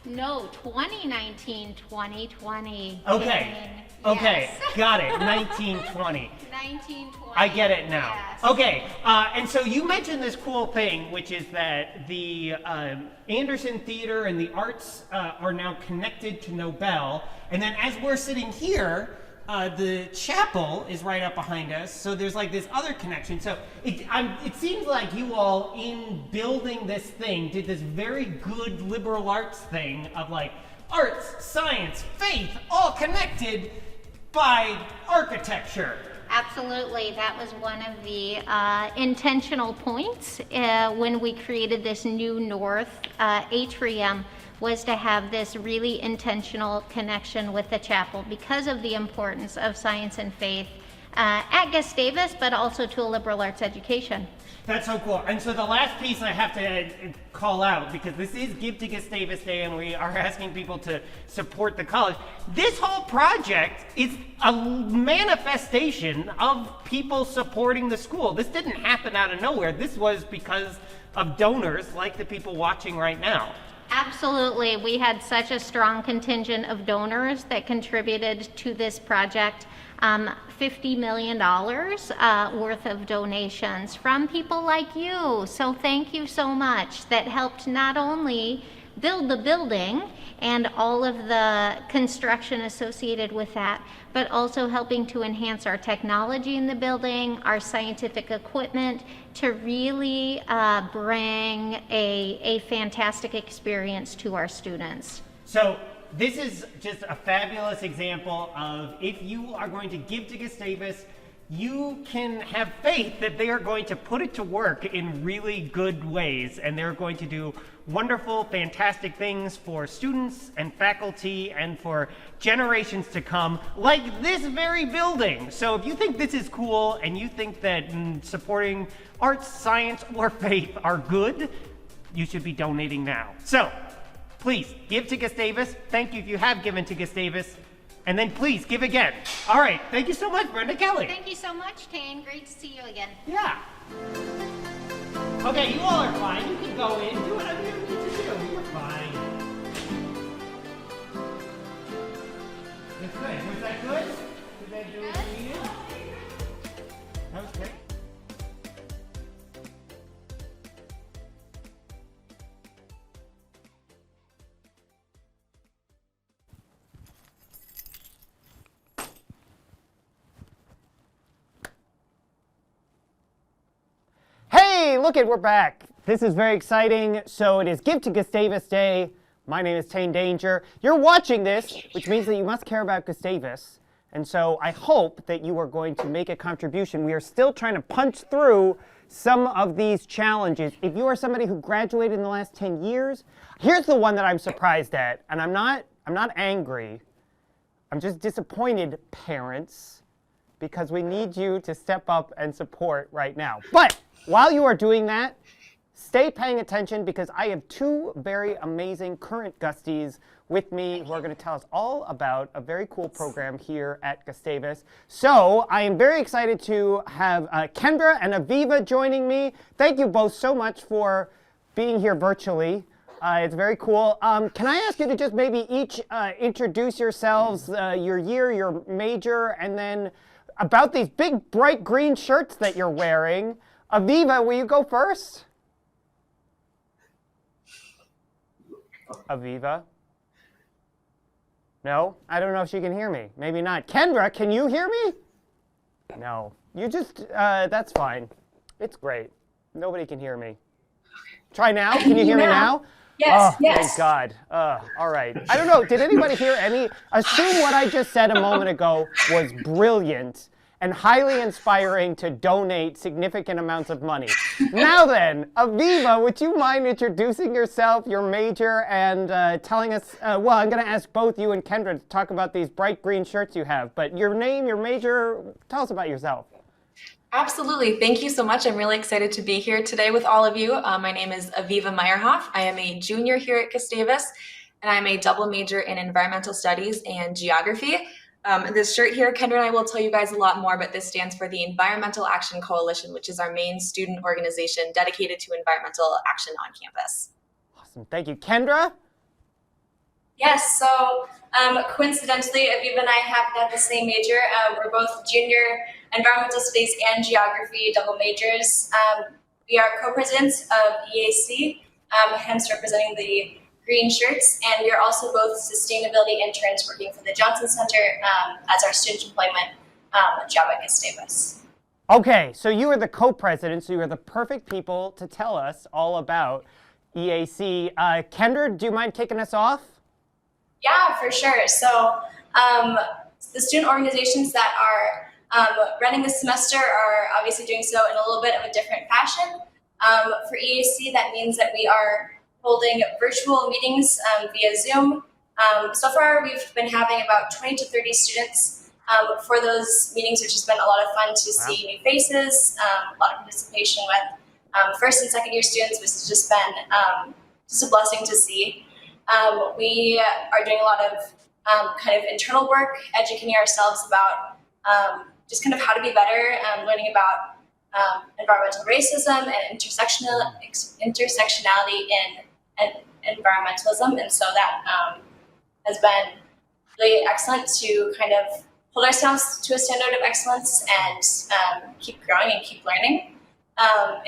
No, 2019, 2020. Okay. Yes. Okay, got it. 1920. 1920. I get it now. Yes. Okay, and so you mentioned this cool thing, which is that the Anderson Theater and the arts are now connected to Nobel. And then as we're sitting here, the chapel is right up behind us, so there's like this other connection. So it seems like you all, in building this thing, did this very good liberal arts thing of like arts, science, faith, all connected by architecture. Absolutely. That was one of the intentional points when we created this new north atrium, was to have this really intentional connection with the chapel because of the importance of science and faith at Gustavus, but also to a liberal arts education. That's so cool. And so the last piece I have to call out, because this is Give to Gustavus Day and we are asking people to support the college. This whole project is a manifestation of people supporting the school. This didn't happen out of nowhere. This was because of donors like the people watching right now. Absolutely. We had such a strong contingent of donors that contributed to this project. $50 million worth of donations from people like you. So thank you so much. That helped not only build the building and all of the construction associated with that, but also helping to enhance our technology in the building, our scientific equipment, to really bring a fantastic experience to our students. So this is just a fabulous example of, if you are going to give to Gustavus, you can have faith that they are going to put it to work in really good ways, and they're going to do wonderful, fantastic things for students and faculty and for generations to come, like this very building. So if you think this is cool and you think that supporting arts, science, or faith are good, you should be donating now. So please give to Gustavus. Thank you if you have given to Gustavus. And then please give again. All right, thank you so much, Brenda Kelly. Thank you so much, Tane. Great to see you again. Yeah. Okay, you all are fine. You can go in, do whatever you need to do. You're fine. That's good. Was that good? Did that do what you needed? That was great. Hey, look it, we're back. This is very exciting. So it is Give to Gustavus Day. My name is Tane Danger. You're watching this, which means that you must care about Gustavus. And so I hope that you are going to make a contribution. We are still trying to punch through some of these challenges. If you are somebody who graduated in the last 10 years, here's the one that I'm surprised at. And I'm not angry. I'm just disappointed, parents, because we need you to step up and support right now. But while you are doing that, stay paying attention, because I have two very amazing current Gusties with me who are going to tell us all about a very cool program here at Gustavus. So I am very excited to have Kendra and Aviva joining me. Thank you both so much for being here virtually. It's very cool. Can I ask you to just maybe each introduce yourselves, your year, your major, and then about these big bright green shirts that you're wearing. Aviva, will you go first? Aviva? No? I don't know if she can hear me. Maybe not. Kendra, can you hear me? No. You just, that's fine. It's great. Nobody can hear me. Try now. Can you hear me now? Yes, oh, yes. Thank God. All right. I don't know. Did anybody hear any? Assume what I just said a moment ago was brilliant and highly inspiring to donate significant amounts of money. Now then, Aviva, would you mind introducing yourself, your major, and telling us, well, I'm going to ask both you and Kendra to talk about these bright green shirts you have, but your name, your major, tell us about yourself. Absolutely. Thank you so much. I'm really excited to be here today with all of you. My name is Aviva Meyerhoff. I am a junior here at Gustavus, and I'm a double major in environmental studies and geography. This shirt here, Kendra and I will tell you guys a lot more, but this stands for the Environmental Action Coalition, which is our main student organization dedicated to environmental action on campus. Awesome. Thank you. Kendra? Yes, so coincidentally, Aviva and I happen to have the same major. We're both junior environmental studies and geography double majors. We are co-presidents of EAC, hence representing the green shirts, and we are also both sustainability interns working for the Johnson Center as our student employment job at Gustavus. Okay, so you are the co-president, so you are the perfect people to tell us all about EAC. Kendra, do you mind kicking us off? Yeah, for sure. So the student organizations that are running this semester are obviously doing so in a little bit of a different fashion. For EAC, that means that we are holding virtual meetings via Zoom. So far, we've been having about 20 to 30 students for those meetings, which has been a lot of fun to see new faces, a lot of participation with first and second year students, which has just been just a blessing to see. We are doing a lot of kind of internal work, educating ourselves about just kind of how to be better, learning about environmental racism and intersectionality in environmentalism, and so that has been really excellent to kind of hold ourselves to a standard of excellence and keep growing and keep learning.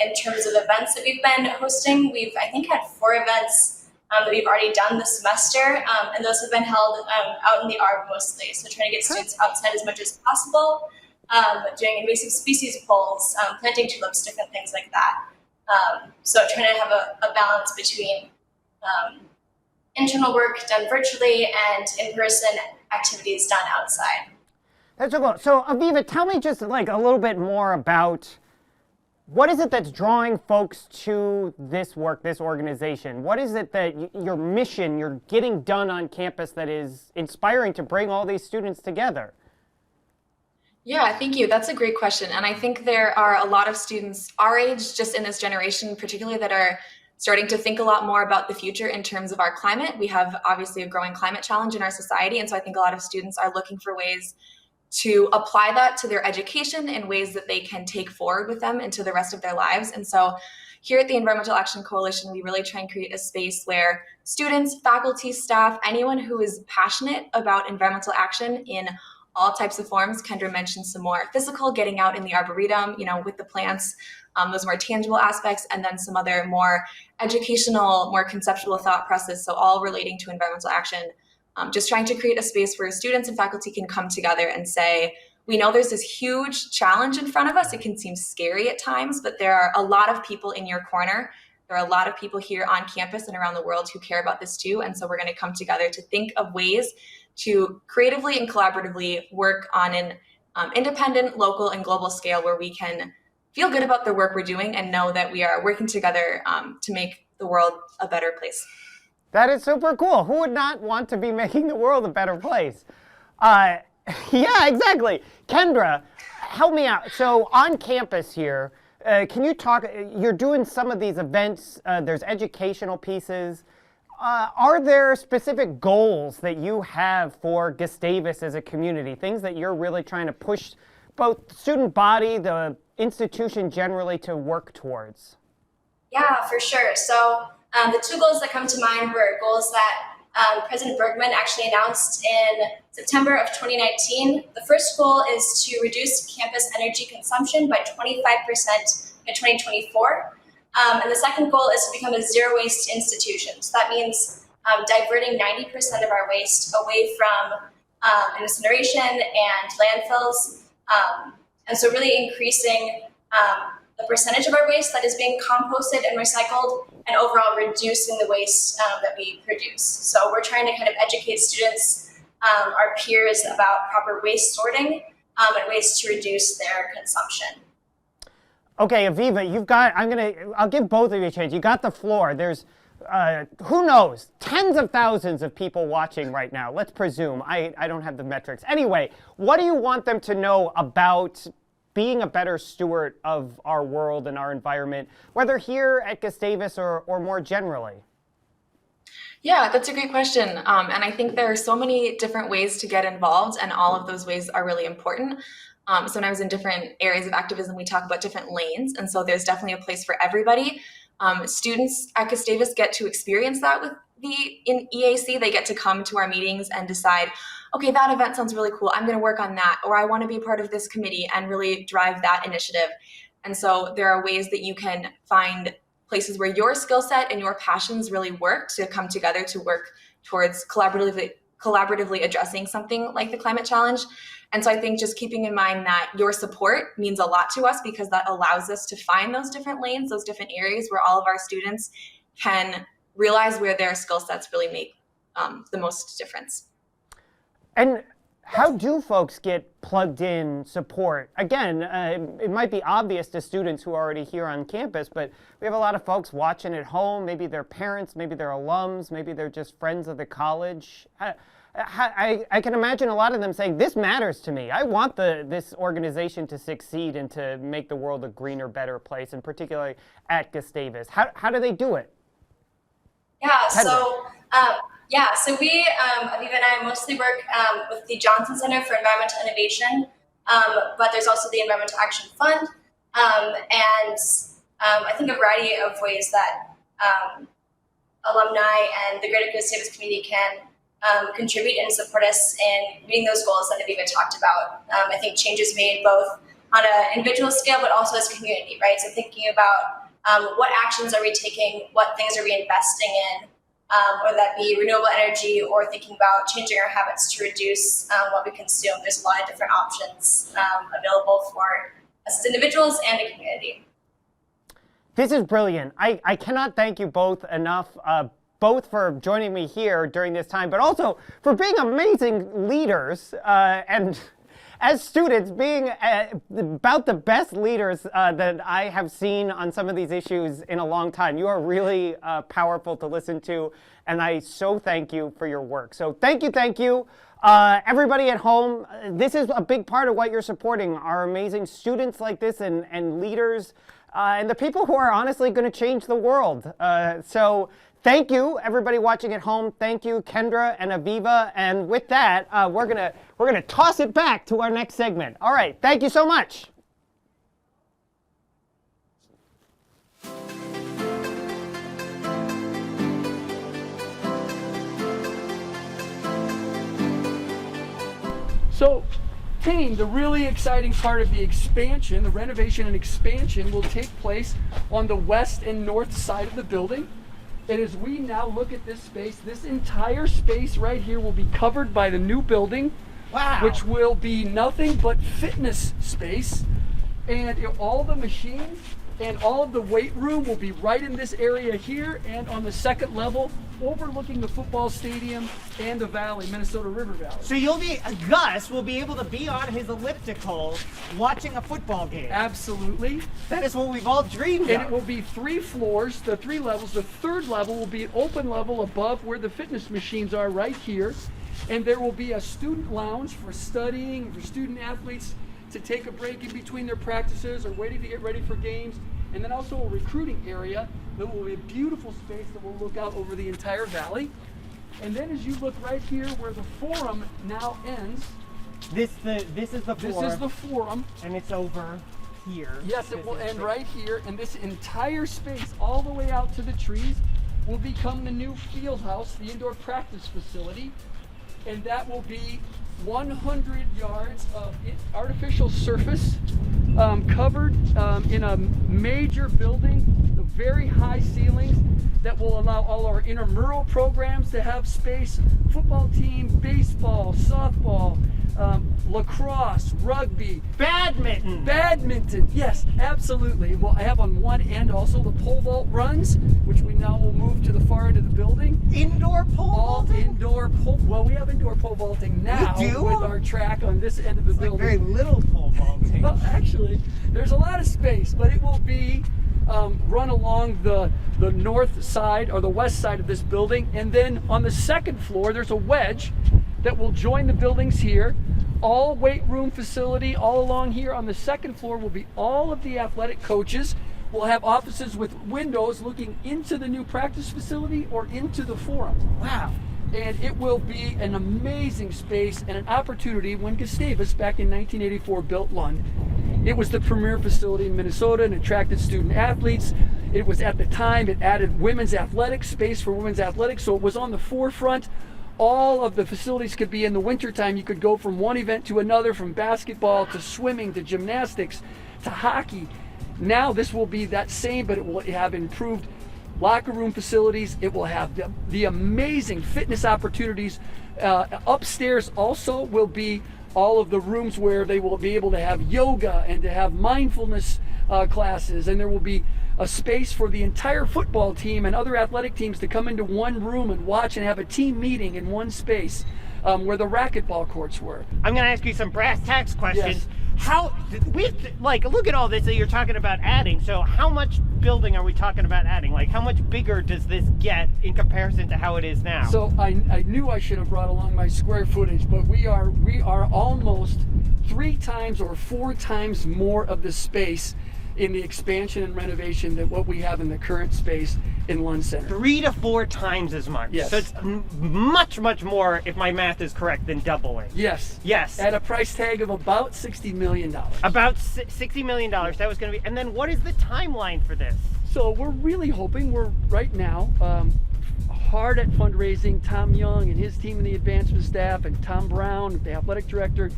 In terms of events that we've been hosting, we've, I think, had 4 events that we've already done this semester, and those have been held out in the Arb mostly. So trying to get students outside as much as possible, doing invasive species polls, planting tulips, different things like that. So trying to have a balance between internal work done virtually and in-person activities done outside. That's so cool. So Aviva, tell me just like a little bit more about what is it that's drawing folks to this work, this organization? What is it that your mission, you're getting done on campus that is inspiring to bring all these students together? Yeah, thank you. That's a great question. And I think there are a lot of students our age, just in this generation particularly, that are starting to think a lot more about the future in terms of our climate. We have obviously a growing climate challenge in our society. And so I think a lot of students are looking for ways to apply that to their education in ways that they can take forward with them into the rest of their lives. And so here at the Environmental Action Coalition, we really try and create a space where students, faculty, staff, anyone who is passionate about environmental action in all types of forms. Kendra mentioned some more physical, getting out in the arboretum, with the plants, those more tangible aspects, and then some other more educational, more conceptual thought process. So all relating to environmental action. Just trying to create a space where students and faculty can come together and say, we know there's this huge challenge in front of us. It can seem scary at times, but there are a lot of people in your corner. There are a lot of people here on campus and around the world who care about this too. And so we're going to come together to think of ways to creatively and collaboratively work on an independent, local, and global scale where we can feel good about the work we're doing and know that we are working together to make the world a better place. That is super cool. Who would not want to be making the world a better place? Yeah, exactly. Kendra, help me out. So on campus here, can you talk, you're doing some of these events, there's educational pieces. Are there specific goals that you have for Gustavus as a community, things that you're really trying to push both the student body, the institution generally to work towards? Yeah, for sure. So the 2 goals that come to mind were goals that President Bergman actually announced in September of 2019. The first goal is to reduce campus energy consumption by 25% by 2024. And the second goal is to become a zero waste institution. So that means diverting 90% of our waste away from incineration and landfills. And so really increasing the percentage of our waste that is being composted and recycled, and overall reducing the waste that we produce. So we're trying to kind of educate students, our peers, about proper waste sorting and ways to reduce their consumption. Okay, Aviva, you've got, I'll give both of you a chance. You got the floor. There's, who knows, tens of thousands of people watching right now, let's presume. I don't have the metrics. Anyway, what do you want them to know about being a better steward of our world and our environment, whether here at Gustavus or more generally? Yeah, that's a great question. And I think there are so many different ways to get involved, and all of those ways are really important. Sometimes in different areas of activism, we talk about different lanes. And so there's definitely a place for everybody. Students at Gustavus get to experience that with in EAC. They get to come to our meetings and decide, okay, that event sounds really cool. I'm going to work on that. Or I want to be part of this committee and really drive that initiative. And so there are ways that you can find places where your skill set and your passions really work to come together to work towards collaboratively addressing something like the climate challenge. And so I think just keeping in mind that your support means a lot to us, because that allows us to find those different lanes, those different areas where all of our students can realize where their skill sets really make the most difference. And how do folks get plugged in support? Again, it might be obvious to students who are already here on campus, but we have a lot of folks watching at home. Maybe they're parents, maybe they're alums, maybe they're just friends of the college. I can imagine a lot of them saying, this matters to me. I want this organization to succeed and to make the world a greener, better place, and particularly at Gustavus. How do they do it? Yeah, so we, Aviva and I mostly work with the Johnson Center for Environmental Innovation, but there's also the Environmental Action Fund, and I think a variety of ways that alumni and the greater Gustavus community can contribute and support us in meeting those goals that Aviva talked about. I think change is made both on an individual scale, but also as a community, right? So thinking about what actions are we taking, what things are we investing in, whether that be renewable energy or thinking about changing our habits to reduce what we consume. There's a lot of different options available for us as individuals and a community. This is brilliant. I cannot thank you both enough, both for joining me here during this time, but also for being amazing leaders and as students, being about the best leaders that I have seen on some of these issues in a long time. You are really powerful to listen to, and I so thank you for your work. So thank you, thank you. Everybody at home, this is a big part of what you're supporting, our amazing students like this and leaders and the people who are honestly going to change the world. So thank you, everybody watching at home. Thank you, Kendra and Aviva. And with that, we're gonna toss it back to our next segment. All right, thank you so much. So, team, the really exciting part of the expansion, the renovation and expansion, will take place on the west and north side of the building. And as we now look at this space, this entire space right here will be covered by the new building, which will be nothing but fitness space. And all the machines and all of the weight room will be right in this area here and on the second level, overlooking the football stadium and the valley, Minnesota River Valley. So Gus will be able to be on his elliptical watching a football game. Absolutely. That is what we've all dreamed of. And it will be 3 floors, the 3 levels. The third level will be an open level above where the fitness machines are right here. And there will be a student lounge for studying, for student athletes to take a break in between their practices or waiting to get ready for games. And then also a recruiting area that will be a beautiful space that will look out over the entire valley. And then as you look right here where the forum now ends. This is the floor. This is the forum. And it's over here. Yes, it will end right here. And this entire space all the way out to the trees will become the new field house, the indoor practice facility. And that will be 100 yards of artificial surface covered in a major building, the very high ceilings that will allow all our intramural programs to have space, football team, baseball, softball, lacrosse, rugby, badminton, yes, absolutely. Well, I have on one end also the pole vault runs, which we now will move to the far end of the building. Indoor pole vaulting? Indoor pole, well, we have indoor pole vaulting now with our track on this end of the building. Very little pole vaulting. Well, actually, there's a lot of space, but it will be run along the north side or the west side of this building. And then on the second floor, there's a wedge that will join the buildings here. All weight room facility all along here. On the second floor will be all of the athletic coaches. We'll have offices with windows looking into the new practice facility or into the forum. Wow. And it will be an amazing space and an opportunity. When Gustavus back in 1984 built Lund, it was the premier facility in Minnesota and attracted student athletes. It was at the time, it added women's athletics, space for women's athletics, so it was on the forefront. All of the facilities could be in the wintertime. You could go from one event to another, from basketball to swimming to gymnastics to hockey. Now this will be that same, but it will have improved locker room facilities. It will have the amazing fitness opportunities. Upstairs also will be all of the rooms where they will be able to have yoga and to have mindfulness classes, and there will be a space for the entire football team and other athletic teams to come into one room and watch and have a team meeting in one space where the racquetball courts were. I'm going to ask you some brass tacks questions. Yes. Look at all this that you're talking about adding. So how much building are we talking about adding? Like, how much bigger does this get in comparison to how it is now? So I knew I should have brought along my square footage, but we are almost 3 times or 4 times more of the space in the expansion and renovation than what we have in the current space in Lund Center. 3 to 4 times as much. Yes. So it's much, much more, if my math is correct, than doubling. Yes. Yes. At a price tag of about $60 million. About $60 million. That was going to be. And then what is the timeline for this? So we're really hoping, we're right now hard at fundraising. Tom Young and his team and the advancement staff, and Tom Brown, the athletic director,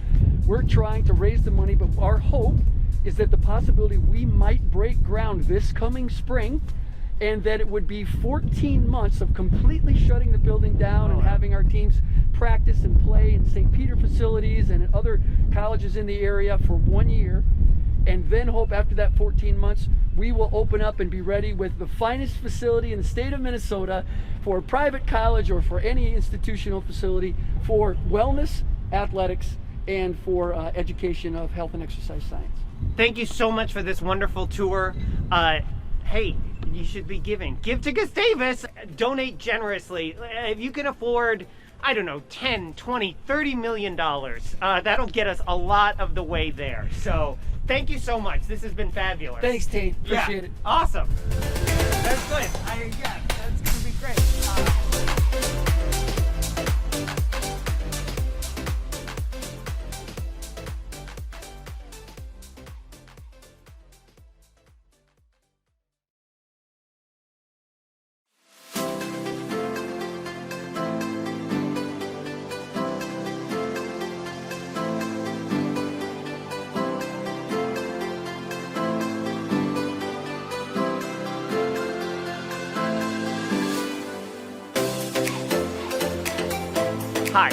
we're trying to raise the money, but our hope is that the possibility we might break ground this coming spring, and that it would be 14 months of completely shutting the building down and having our teams practice and play in St. Peter facilities and at other colleges in the area for 1 year, and then hope after that 14 months we will open up and be ready with the finest facility in the state of Minnesota for a private college or for any institutional facility for wellness, athletics, and for education of health and exercise science. Thank you so much for this wonderful tour. Hey, you should be giving. Give to Gustavus. Donate generously. If you can afford, I don't know, 10, 20, $30 million, that'll get us a lot of the way there. So thank you so much. This has been fabulous. Thanks, Tate. Appreciate it. Awesome. That's good. Yeah, that's going to be great. Hi.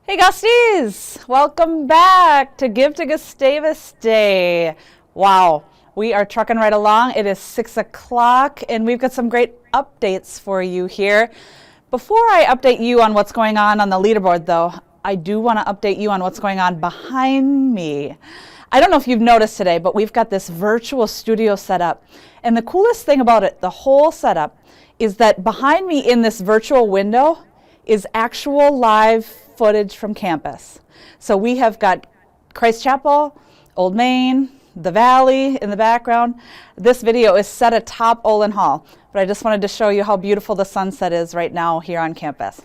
Hey Gusties, welcome back to Give to Gustavus Day. Wow, we are trucking right along. It is 6 o'clock and we've got some great updates for you here. Before I update you on what's going on the leaderboard though, I do want to update you on what's going on behind me. I don't know if you've noticed today, but we've got this virtual studio set up. And the coolest thing about it, the whole setup, is that behind me in this virtual window is actual live footage from campus. So we have got Christ Chapel, Old Main, the Valley in the background. This video is set atop Olin Hall, but I just wanted to show you how beautiful the sunset is right now here on campus.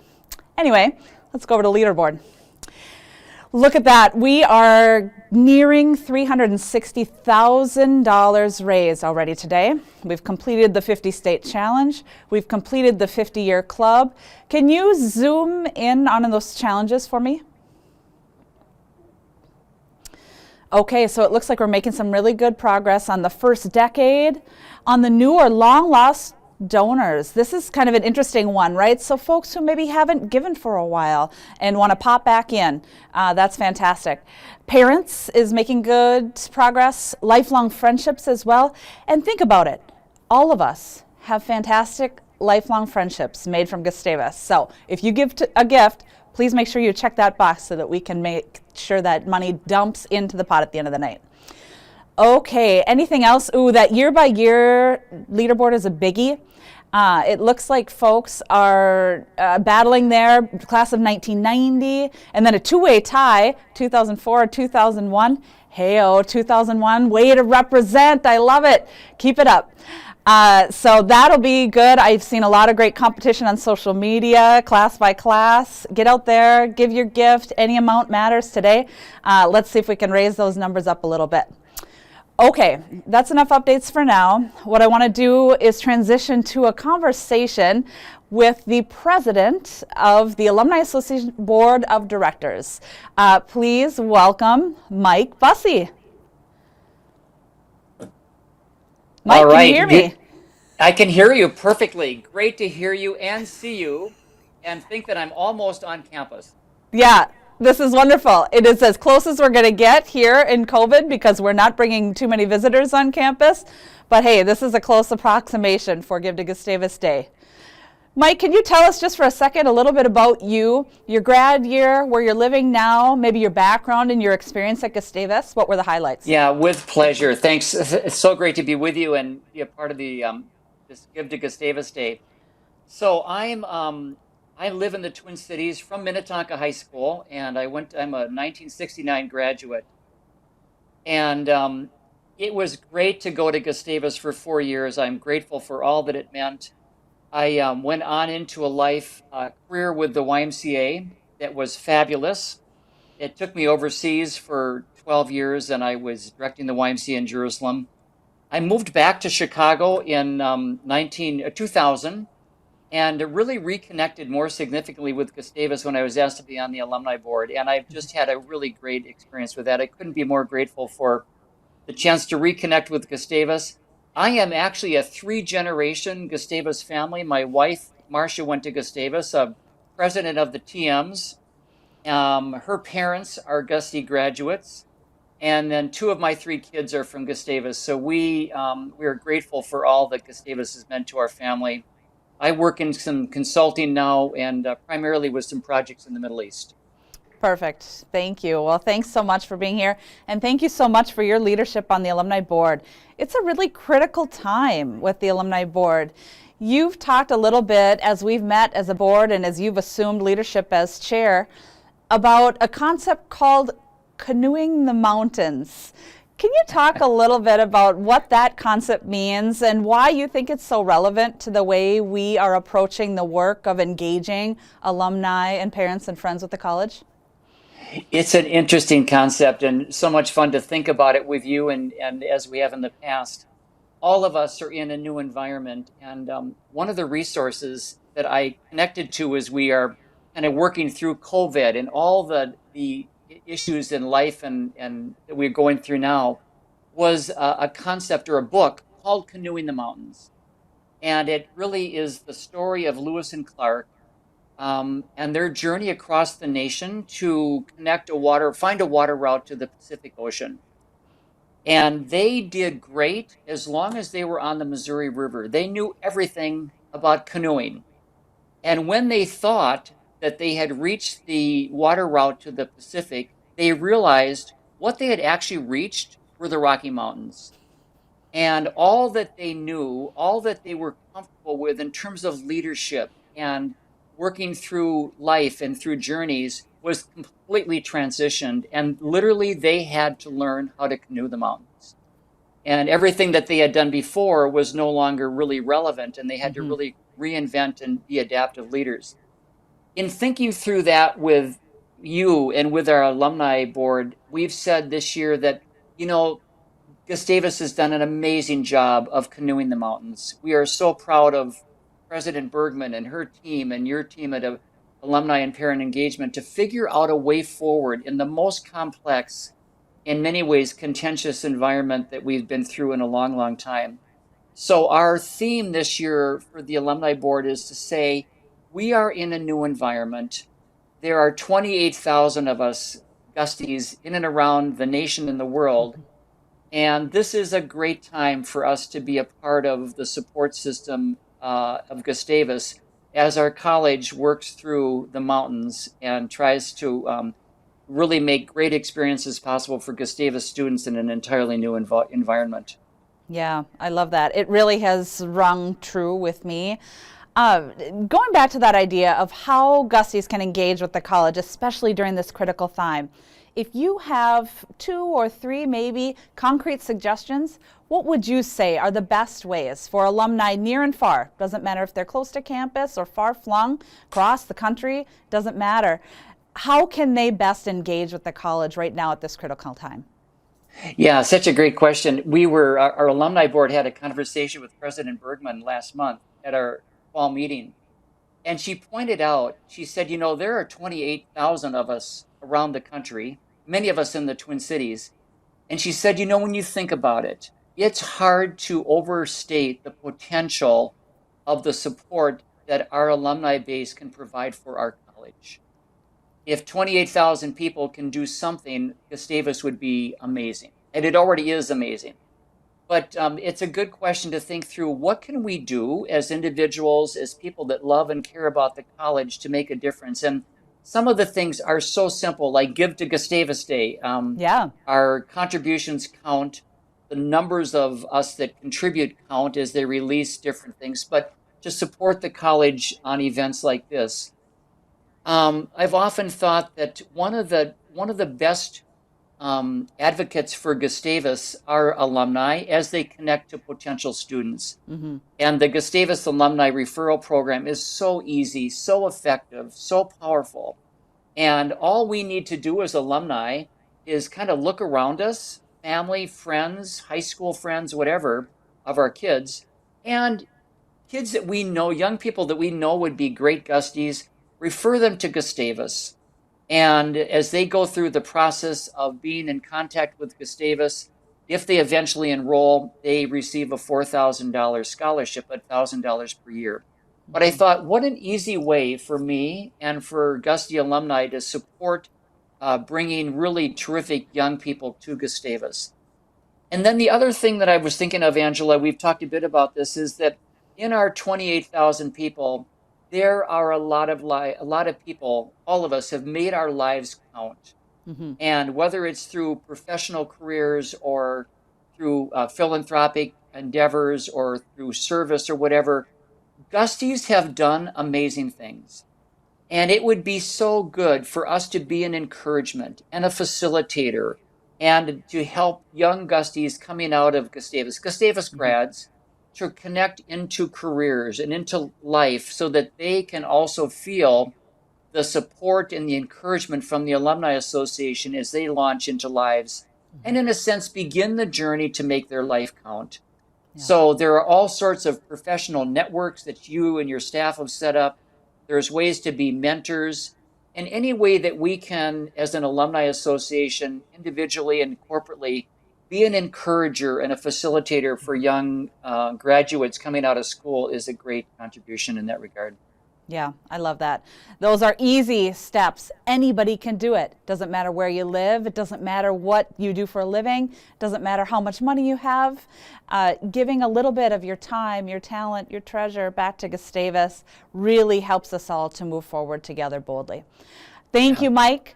Anyway, let's go over to leaderboard. Look at that. We are nearing $360,000 raised already today. We've completed the 50-state challenge. We've completed the 50-year club. Can you zoom in on those challenges for me? Okay, so it looks like we're making some really good progress on the first decade. On the new or long-lost donors, this is kind of an interesting one, right? So folks who maybe haven't given for a while and want to pop back in, that's fantastic. Parents is making good progress, lifelong friendships as well. And think about it, all of us have fantastic lifelong friendships made from Gustavus. So if you give a gift, please make sure you check that box so that we can make sure that money dumps into the pot at the end of the night. Okay, anything else? Ooh, that year-by-year leaderboard is a biggie. It looks like folks are battling there, class of 1990, and then a two-way tie, 2004, 2001. Hey-oh, 2001, way to represent, I love it. Keep it up. So that'll be good. I've seen a lot of great competition on social media, class by class. Get out there, give your gift, any amount matters today. Let's see if we can raise those numbers up a little bit. Okay, that's enough updates for now. What I want to do is transition to a conversation with the president of the Alumni Association Board of Directors. Please welcome Mike Bussey. Mike, All right. can you hear me? I can hear you perfectly. Great to hear you and see you and think that I'm almost on campus. Yeah, this is wonderful. It is as close as we're going to get here in COVID because we're not bringing too many visitors on campus. But hey, this is a close approximation for Give to Gustavus Day. Mike, can you tell us just for a second a little bit about you, your grad year, where you're living now, maybe your background and your experience at Gustavus? What were the highlights? Yeah, with pleasure. Thanks. It's so great to be with you and be a part of the this Give to Gustavus Day. So I live in the Twin Cities from Minnetonka High School, and I'm a 1969 graduate. And it was great to go to Gustavus for 4 years. I'm grateful for all that it meant. I went on into a career with the YMCA that was fabulous. It took me overseas for 12 years, and I was directing the YMCA in Jerusalem. I moved back to Chicago in 2000 and really reconnected more significantly with Gustavus when I was asked to be on the alumni board. And I've just had a really great experience with that. I couldn't be more grateful for the chance to reconnect with Gustavus. I am actually a 3-generation Gustavus family. My wife, Marcia, went to Gustavus, president of the TMs. Her parents are Gusty graduates. And then 2 of my 3 kids are from Gustavus. So we are grateful for all that Gustavus has meant to our family. I work in some consulting now and primarily with some projects in the Middle East. Perfect. Thank you. Well, thanks so much for being here. And thank you so much for your leadership on the Alumni Board. It's a really critical time with the Alumni Board. You've talked a little bit as we've met as a board and as you've assumed leadership as chair about a concept called canoeing the mountains. Can you talk a little bit about what that concept means and why you think it's so relevant to the way we are approaching the work of engaging alumni and parents and friends with the college? It's an interesting concept and so much fun to think about it with you and as we have in the past. All of us are in a new environment, and one of the resources that I connected to as we are kind of working through COVID and all the issues in life and that we're going through now was a concept or a book called Canoeing the Mountains. And it really is the story of Lewis and Clark and their journey across the nation to find a water route to the Pacific Ocean. And they did great as long as they were on the Missouri River. They knew everything about canoeing. And when they thought that they had reached the water route to the Pacific, they realized what they had actually reached were the Rocky Mountains. And all that they knew, all that they were comfortable with in terms of leadership and working through life and through journeys was completely transitioned. And literally they had to learn how to canoe the mountains. And everything that they had done before was no longer really relevant, and they had to really reinvent and be adaptive leaders. In thinking through that with you and with our alumni board, we've said this year that, Gustavus has done an amazing job of canoeing the mountains. We are so proud of President Bergman and her team and your team at Alumni and Parent Engagement to figure out a way forward in the most complex, in many ways contentious environment that we've been through in a long, long time. So our theme this year for the Alumni Board is to say, we are in a new environment. There are 28,000 of us, Gusties, in and around the nation and the world. And this is a great time for us to be a part of the support system of Gustavus as our college works through the mountains and tries to really make great experiences possible for Gustavus students in an entirely new environment. Yeah, I love that. It really has rung true with me. Going back to that idea of how Gusties can engage with the college, especially during this critical time, if you have 2 or 3 maybe concrete suggestions, what would you say are the best ways for alumni near and far? Doesn't matter if they're close to campus or far flung across the country, doesn't matter. How can they best engage with the college right now at this critical time? Yeah, such a great question. Our alumni board had a conversation with President Bergman last month at our fall meeting. And she pointed out, she said, you know, there are 28,000 of us around the country, many of us in the Twin Cities. And she said, you know, when you think about it, it's hard to overstate the potential of the support that our alumni base can provide for our college. If 28,000 people can do something, Gustavus would be amazing. And it already is amazing. But it's a good question to think through. What can we do as individuals, as people that love and care about the college to make a difference? And some of the things are so simple, like Give to Gustavus Day. Our contributions count. The numbers of us that contribute count as they release different things. But to support the college on events like this, I've often thought that one of the best advocates for Gustavus are alumni as they connect to potential students. And the Gustavus Alumni Referral Program is so easy, so effective, so powerful. And all we need to do as alumni is kind of look around us, family, friends, high school friends, whatever, of our kids, and kids that we know, young people that we know would be great Gusties, refer them to Gustavus. And as they go through the process of being in contact with Gustavus, if they eventually enroll, they receive a $4,000 scholarship at $1,000 per year. But I thought, what an easy way for me and for Gusty alumni to support bringing really terrific young people to Gustavus. And then the other thing that I was thinking of, Angela, we've talked a bit about this, is that in our 28,000 people, there are a lot of people, all of us have made our lives count. And whether it's through professional careers or through philanthropic endeavors or through service or whatever, Gusties have done amazing things. And it would be so good for us to be an encouragement and a facilitator and to help young Gusties coming out of Gustavus grads, to connect into careers and into life so that they can also feel the support and the encouragement from the Alumni Association as they launch into lives and, in a sense, begin the journey to make their life count. So there are all sorts of professional networks that you and your staff have set up. There's ways to be mentors, and any way that we can, as an Alumni Association, individually and corporately, be an encourager and a facilitator for young graduates coming out of school is a great contribution in that regard. Yeah, I love that. Those are easy steps. Anybody can do it. Doesn't matter where you live. It doesn't matter what you do for a living. Doesn't matter how much money you have. Giving a little bit of your time, your talent, your treasure back to Gustavus really helps us all to move forward together boldly. Thank you, Mike.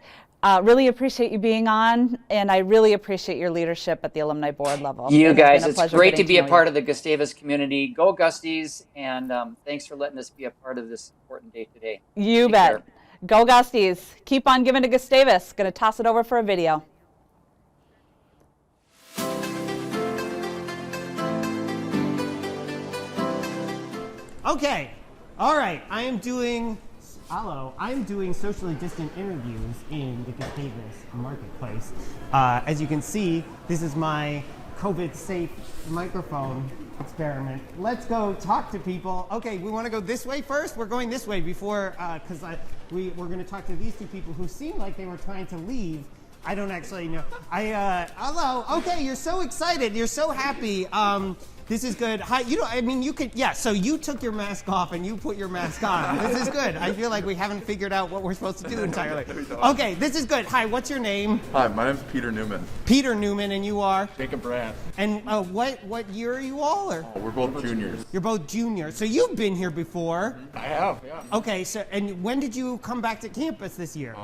Really appreciate you being on, and I really appreciate your leadership at the alumni board level. You guys, it's great to be a part of the Gustavus community. Go Gusties, and thanks for letting us be a part of this important day today. You bet. Go Gusties. Keep on giving to Gustavus. Going to toss it over for a video. Okay. All right. I'm doing socially distant interviews in the Gustavus marketplace. As you can see, this is my COVID-safe microphone experiment. Let's go talk to people. Okay, we want to go this way first. We're going this way before, because we're going to talk to these two people who seem like they were trying to leave. I don't actually know. Hello. Okay, you're so excited. You're so happy. This is good. Hi, you could, so you took your mask off and you put your mask on. This is good. I feel like we haven't figured out what we're supposed to do entirely. Okay, this is good. Hi, what's your name? Hi, my name's Peter Newman. Peter Newman, and you are? Jacob Brandt. And what year are you all? Or? We're both juniors. You're both juniors. So you've been here before. I have, yeah. Okay, so, and when did you come back to campus this year?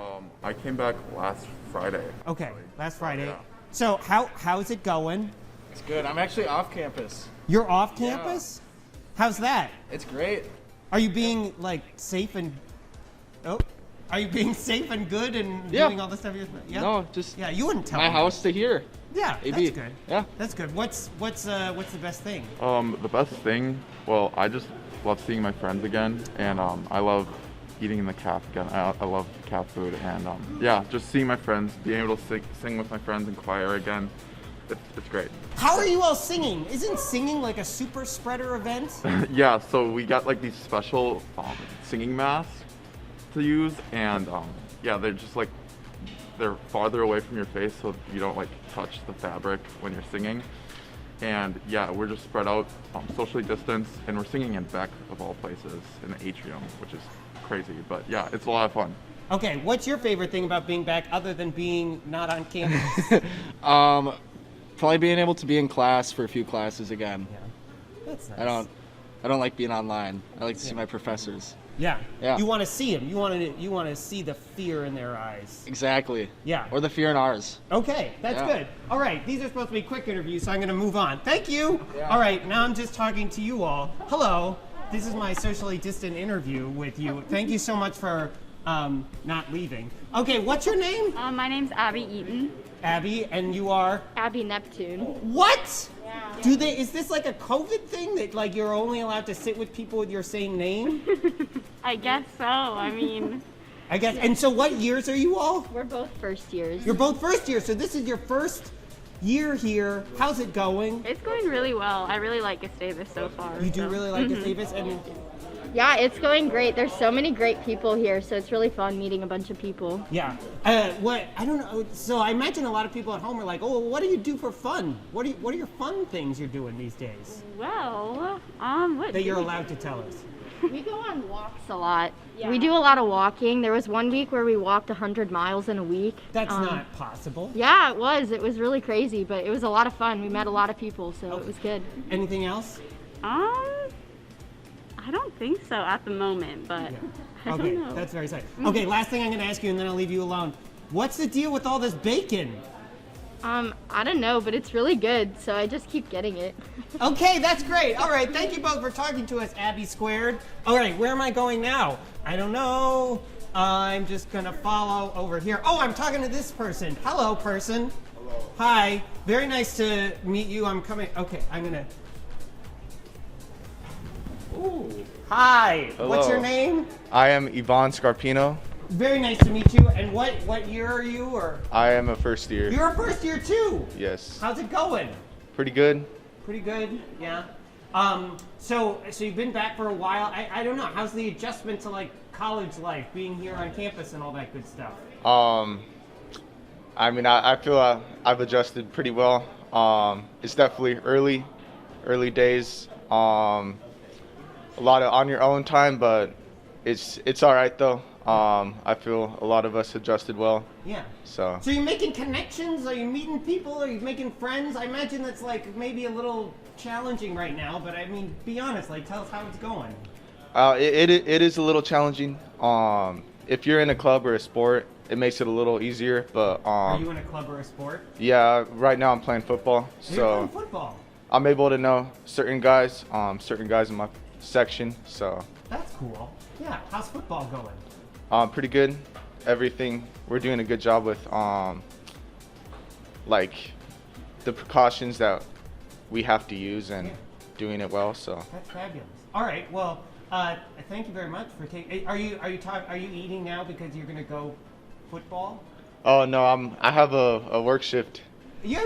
I came back last Friday. Okay, last Friday. Yeah. So how's it going? It's good. I'm actually off campus. You're off campus? Yeah. How's that? It's great. Are you being safe and Are you being safe and good and doing all the stuff you're supposed to? Yeah. No, just you wouldn't tell my me. house to here. Yeah, AB. That's good. Yeah. That's good. What's the best thing? The best thing, well, I just love seeing my friends again, and I love eating in the caf again. I love caf food, and just seeing my friends, being able to sing with my friends in choir again. it's great. How are you all singing? Isn't singing like a super spreader event? Yeah, so we got like these special singing masks to use, and yeah, they're just like, they're farther away from your face so you don't like touch the fabric when you're singing. And yeah, we're just spread out, socially distanced, and we're singing in back of all places in the atrium, which is crazy, but yeah, it's a lot of fun. Okay, what's your favorite thing about being back other than being not on campus? Probably being able to be in class for a few classes again. Yeah, that's nice. I don't like being online. I like to see my professors. Yeah. Yeah. You want to see them. You want to see the fear in their eyes. Exactly. Yeah. Or the fear in ours. Okay, that's good. All right, these are supposed to be quick interviews, so I'm going to move on. Thank you. Yeah. All right, now I'm just talking to you all. Hello. This is my socially distant interview with you. Thank you so much for not leaving. Okay, what's your name? My name's Abby Eaton. Abby, and you are? Abby Neptune. What? Yeah. Is this like a COVID thing that like you're only allowed to sit with people with your same name? I guess so. I mean. I guess. And so what years are you all? We're both first years. You're both first years, so this is your first year here. How's it going? It's going really well. I really like Gustavus so far. You do really like Gustavus? And yeah, it's going great. There's so many great people here, so it's really fun meeting a bunch of people. Yeah. I don't know. So I imagine a lot of people at home are like, "Oh, what do you do for fun? What are your fun things you're doing these days?" Well, what that you're allowed to tell us. We go on walks a lot. Yeah. We do a lot of walking. There was one week where we walked 100 miles in a week. That's not possible. Yeah, it was. It was really crazy, but it was a lot of fun. We met a lot of people, so it was good. Anything else? I don't think so at the moment, but I don't know. That's very sad. Okay, last thing I'm going to ask you, and then I'll leave you alone. What's the deal with all this bacon? I don't know, but it's really good, so I just keep getting it. Okay, that's great. All right, thank you both for talking to us, Abby Squared. All right, where am I going now? I don't know. I'm just going to follow over here. Oh, I'm talking to this person. Hello, person. Hello. Hi. Very nice to meet you. I'm coming. Okay, I'm going to. Ooh. Hi. Hello. What's your name? I am Ivan Scarpino. Very nice to meet you. And what year are you? Or I am a first year. You're a first year too? Yes. How's it going? Pretty good. Pretty good, yeah. So you've been back for a while. I don't know. How's the adjustment to like college life, being here on campus and all that good stuff? I mean, I feel I've adjusted pretty well. It's definitely early days. A lot of on your own time, but it's all right though. I feel a lot of us adjusted well. Yeah. So you're making connections? Are you meeting people? Are you making friends? I imagine that's like maybe a little challenging right now, but I mean, be honest, like tell us how it's going. It is a little challenging. If you're in a club or a sport, it makes it a little easier, but Are you in a club or a sport? Yeah, right now I'm playing football. You're playing football? I'm able to know certain guys in my section, so. That's cool. Yeah, how's football going? Pretty good. Everything, we're doing a good job with like the precautions that we have to use and doing it well, so. That's fabulous. All right, well, thank you very much for taking, are you eating now because you're gonna go football? Oh no, I have a work shift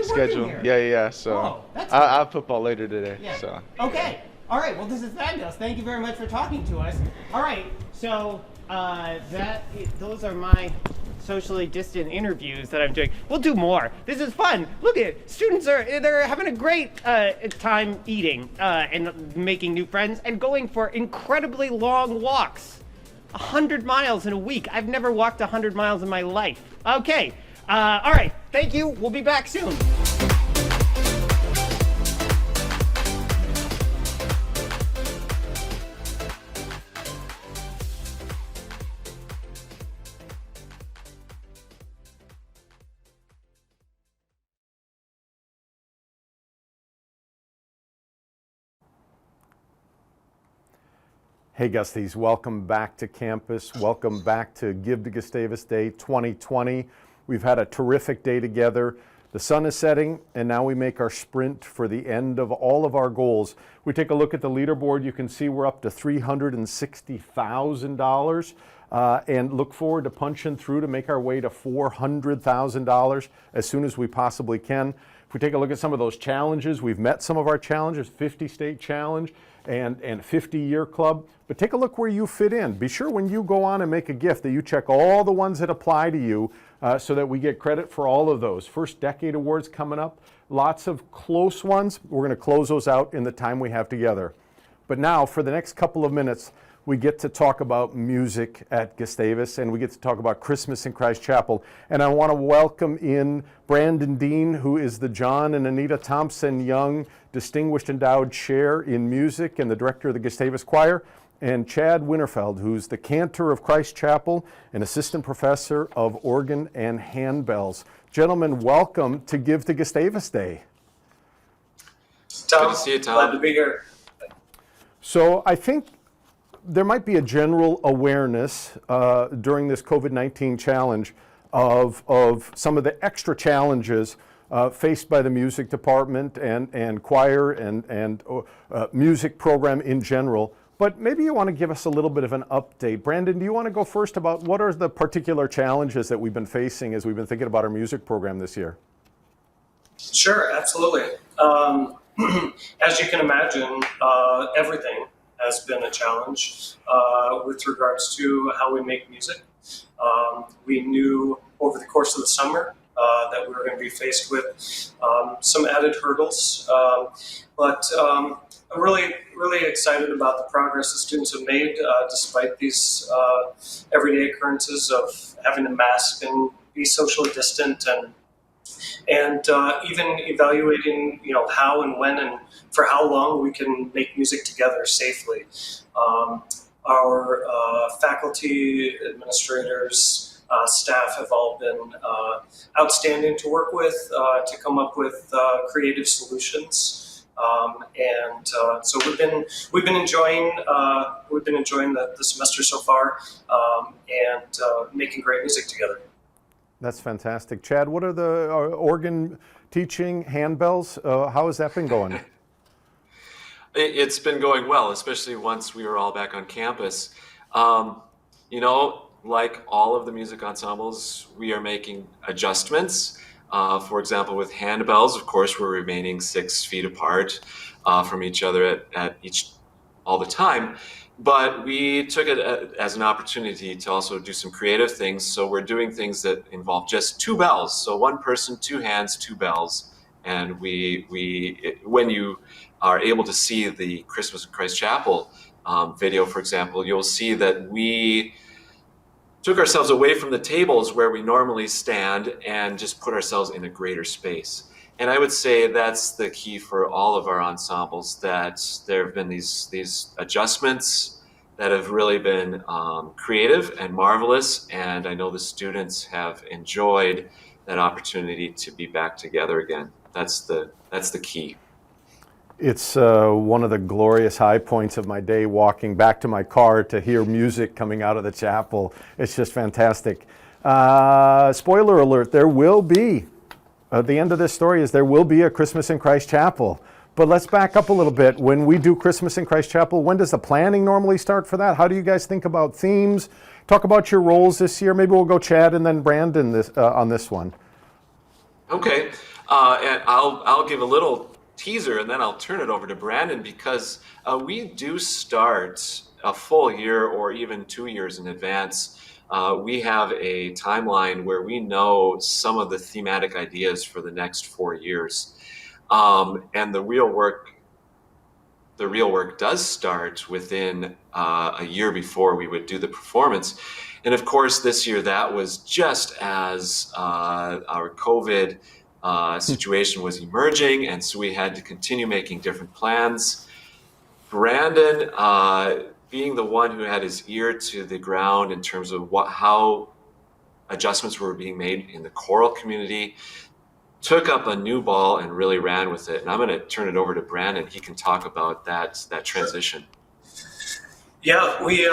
schedule. Yeah, so I have football later today, so. Okay. All right, well, this is fabulous. Thank you very much for talking to us. All right, so those are my socially distant interviews that I'm doing. We'll do more. This is fun. Look at it. Students they're having a great time eating and making new friends and going for incredibly long walks. 100 miles in a week. I've never walked 100 miles in my life. Okay. All right. Thank you. We'll be back soon. Hey Gusties, welcome back to campus. Welcome back to Give to Gustavus Day 2020. We've had a terrific day together. The sun is setting and now we make our sprint for the end of all of our goals. We take a look at the leaderboard. You can see we're up to $360,000 and look forward to punching through to make our way to $400,000 as soon as we possibly can. If we take a look at some of those challenges, we've met some of our challenges, 50-state challenge and 50-year club. But take a look where you fit in. Be sure when you go on and make a gift that you check all the ones that apply to you so that we get credit for all of those. First Decade Awards coming up. Lots of close ones. We're going to close those out in the time we have together. But now, for the next couple of minutes, we get to talk about music at Gustavus, and we get to talk about Christmas in Christ Chapel. And I want to welcome in Brandon Dean, who is the John and Anita Thompson Young Distinguished Endowed Chair in Music and the Director of the Gustavus Choir, and Chad Winterfeldt, who's the Cantor of Christ Chapel and Assistant Professor of Organ and Handbells. Gentlemen, welcome to Give to Gustavus Day. Tom, good to see you, Tom. Glad to be here. So I think there might be a general awareness during this COVID-19 challenge of some of the extra challenges faced by the music department and choir and music program in general. But maybe you want to give us a little bit of an update. Brandon, do you want to go first about what are the particular challenges that we've been facing as we've been thinking about our music program this year? Sure, absolutely. As you can imagine, everything has been a challenge with regards to how we make music. We knew over the course of the summer that we were going to be faced with some added hurdles, but I'm really excited about the progress the students have made despite these everyday occurrences of having to mask and be socially distant and even evaluating, how and when and for how long we can make music together safely. Our faculty, administrators, staff have all been outstanding to work with to come up with creative solutions. So we've been enjoying the semester so far and making great music together. That's fantastic. Chad, what are the organ teaching, handbells? How has that been going? It's been going well, especially once we were all back on campus. Like all of the music ensembles, we are making adjustments. For example, with handbells, of course, we're remaining 6 feet apart from each other all the time. But we took it as an opportunity to also do some creative things. So we're doing things that involve just 2 bells. So 1 person, 2 hands, 2 bells. And when you are able to see the Christmas in Christ Chapel video, for example, you'll see that we took ourselves away from the tables where we normally stand and just put ourselves in a greater space. And I would say that's the key for all of our ensembles, that there have been these adjustments that have really been creative and marvelous. And I know the students have enjoyed that opportunity to be back together again. That's the key. It's one of the glorious high points of my day, walking back to my car to hear music coming out of the chapel. It's just fantastic. Spoiler alert, there will be, the end of this story is there will be a Christmas in Christ Chapel. But let's back up a little bit. When we do Christmas in Christ Chapel, when does the planning normally start for that? How do you guys think about themes? Talk about your roles this year. Maybe we'll go Chad and then Brandon on this one. Okay, and I'll give a little teaser and then I'll turn it over to Brandon, because we do start a full year or even 2 years in advance. We have a timeline where we know some of the thematic ideas for the next 4 years. And the real work does start within a year before we would do the performance. And of course, this year that was just as our COVID situation was emerging, and so we had to continue making different plans. Brandon, being the one who had his ear to the ground in terms of how adjustments were being made in the choral community, took up a new ball and really ran with it. And I'm going to turn it over to Brandon. He can talk about that transition. Yeah, we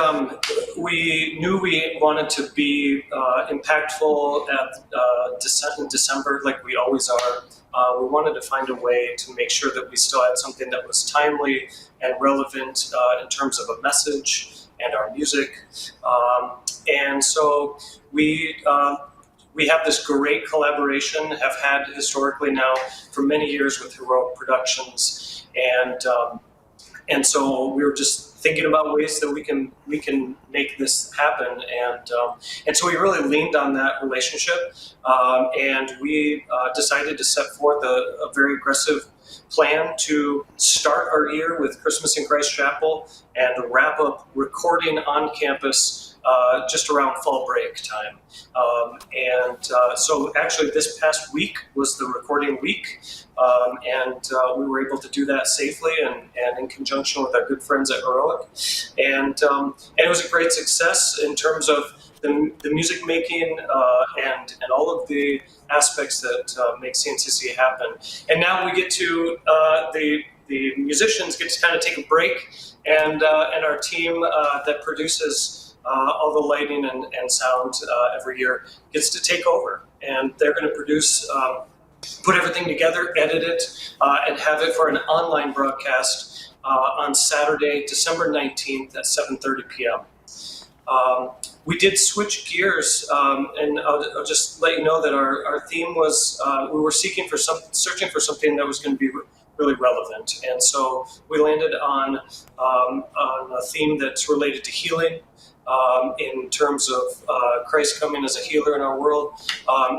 knew we wanted to be impactful in December, like we always are. We wanted to find a way to make sure that we still had something that was timely and relevant in terms of a message and our music. And so we we have this great collaboration, have had historically now for many years with Heroic Productions, and so we were just thinking about ways that we can make this happen, and so we really leaned on that relationship, and we decided to set forth a very aggressive plan to start our year with Christmas in Christ Chapel and wrap up recording on campus just around fall break time. So actually this past week was the recording week, and we were able to do that safely and in conjunction with our good friends at Heroic. And it was a great success in terms of the music making and all of the aspects that make CNCC happen. And now we get to, the musicians get to kind of take a break, and our team that produces all the lighting and sound every year gets to take over, and they're going to produce, put everything together, edit it, and have it for an online broadcast on Saturday, December 19th at 7:30 p.m. We did switch gears, and I'll just let you know that our theme was we were searching for something that was going to be really relevant, and so we landed on a theme that's related to healing. In terms of Christ coming as a healer in our world,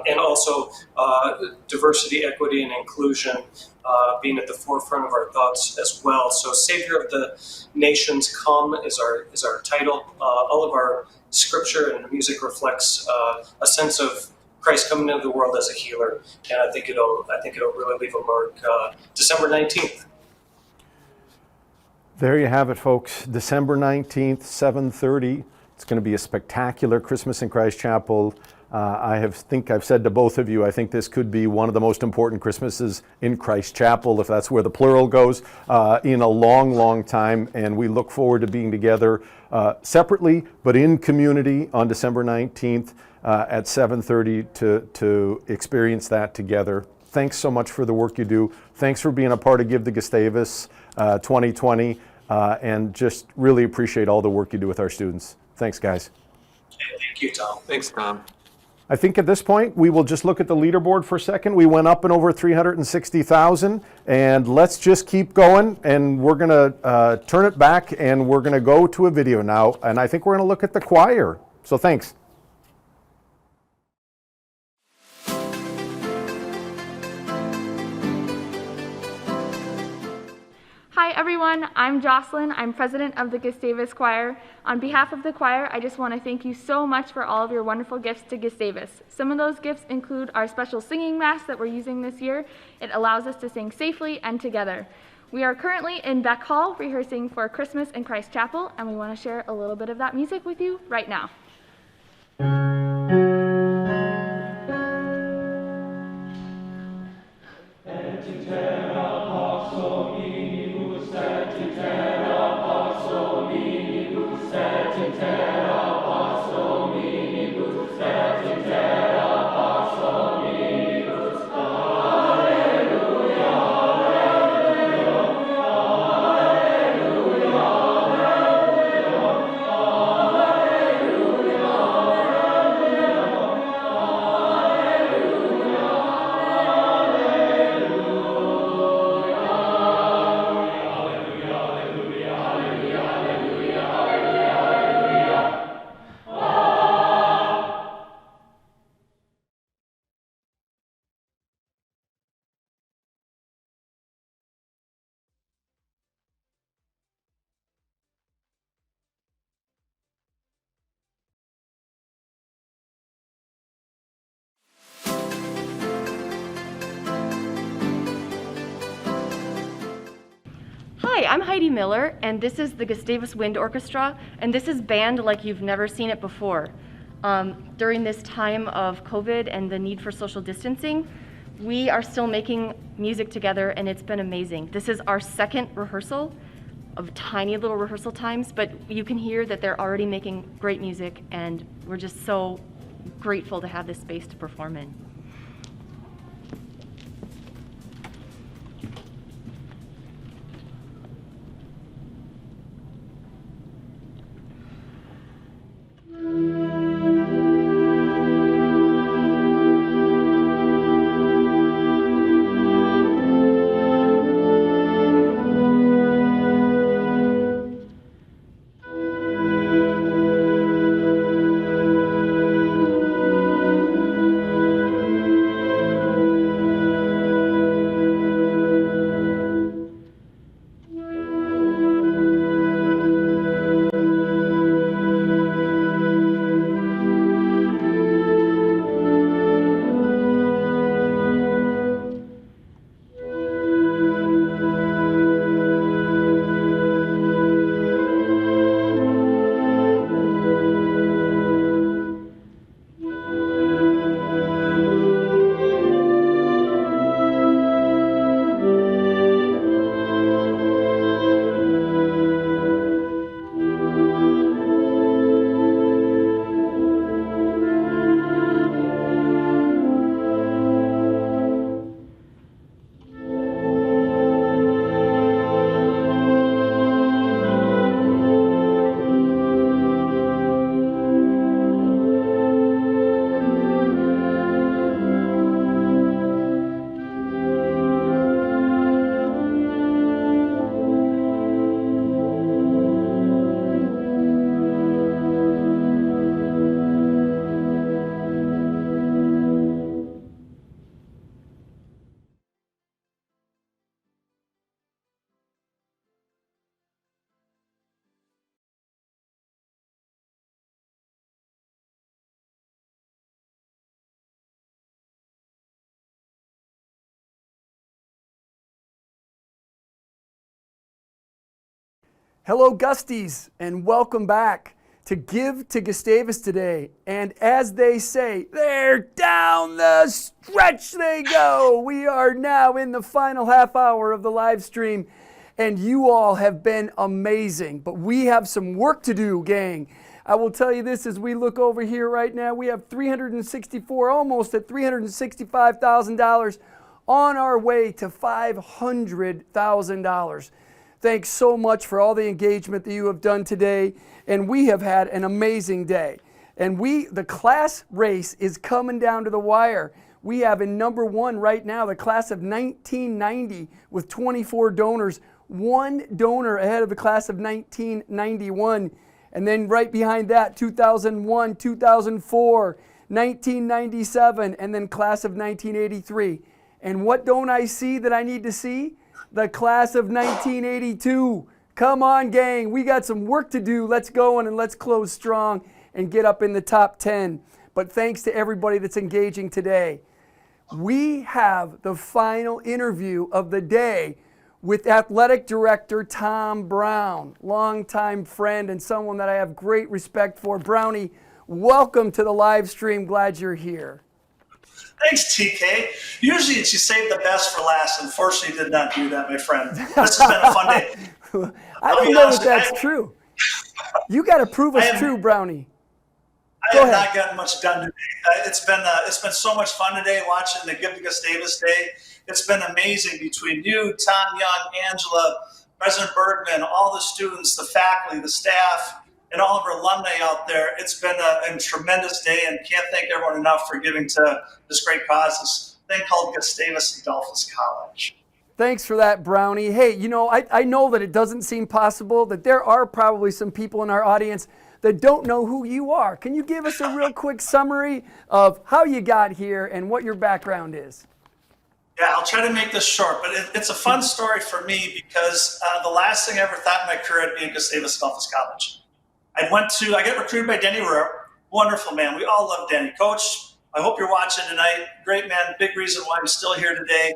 and also diversity, equity, and inclusion being at the forefront of our thoughts as well. So Savior of the Nations Come is our title. All of our scripture and music reflects a sense of Christ coming into the world as a healer, and I think it'll really leave a mark December 19th. There you have it, folks. December 19th, 7:30. It's going to be a spectacular Christmas in Christ Chapel. I think I've said to both of you, I think this could be one of the most important Christmases in Christ Chapel, if that's where the plural goes, in a long, long time. And we look forward to being together separately, but in community on December 19th at 7:30 to experience that together. Thanks so much for the work you do. Thanks for being a part of Give to Gustavus 2020, and just really appreciate all the work you do with our students. Thanks, guys. Thank you, Tom. Thanks, Tom. I think at this point, we will just look at the leaderboard for a second. We went up and over 360,000, and let's just keep going, and we're going to turn it back, and we're going to go to a video now, and I think we're going to look at the choir. So thanks. Hi everyone, I'm Jocelyn. I'm president of the Gustavus Choir. On behalf of the choir, I just want to thank you so much for all of your wonderful gifts to Gustavus. Some of those gifts include our special singing mask that we're using this year. It allows us to sing safely and together. We are currently in Beck Hall rehearsing for Christmas in Christ Chapel, and we want to share a little bit of that music with you right now. Hi, I'm Heidi Miller, and this is the Gustavus Wind Orchestra, and this is band like you've never seen it before. During this time of COVID and the need for social distancing, we are still making music together, and it's been amazing. This is our second rehearsal of tiny little rehearsal times, but you can hear that they're already making great music, and we're just so grateful to have this space to perform in. Hello, Gusties, and welcome back to Give to Gustavus today. And as they say, they're down the stretch they go. We are now in the final half hour of the live stream, and you all have been amazing. But we have some work to do, gang. I will tell you this, as we look over here right now, we have $364, almost at $365,000 on our way to $500,000. Thanks so much for all the engagement that you have done today, and we have had an amazing day. And the class race is coming down to the wire. We have in number one right now the class of 1990 with 24 donors, one donor ahead of the class of 1991. And then right behind that, 2001, 2004, 1997, and then class of 1983. And what don't I see that I need to see? The class of 1982. Come on, gang. We got some work to do. Let's go and let's close strong and get up in the top 10. But thanks to everybody that's engaging today. We have the final interview of the day with Athletic Director Tom Brown, longtime friend and someone that I have great respect for. Brownie, welcome to the live stream. Glad you're here. Thanks, TK. Usually it's you save the best for last. Unfortunately, you did not do that, my friend. This has been a fun day. I don't know if that's true. You got to prove us true, Brownie. I have not gotten much done today. It's been so much fun today watching the Give to Gustavus Day. It's been amazing between you, Tom Young, Angela, President Bergman, all the students, the faculty, the staff, and all of our alumni out there. It's been a tremendous day, and can't thank everyone enough for giving to this great cause, this thing called Gustavus Adolphus College. Thanks for that, Brownie. Hey, I know that it doesn't seem possible, that there are probably some people in our audience that don't know who you are. Can you give us a real quick summary of how you got here and what your background is? Yeah, I'll try to make this short, but it's a fun story for me because the last thing I ever thought in my career I'd be at Gustavus Adolphus College. I got recruited by Denny Rohr. Wonderful man. We all love Denny. Coach, I hope you're watching tonight. Great man. Big reason why I'm still here today.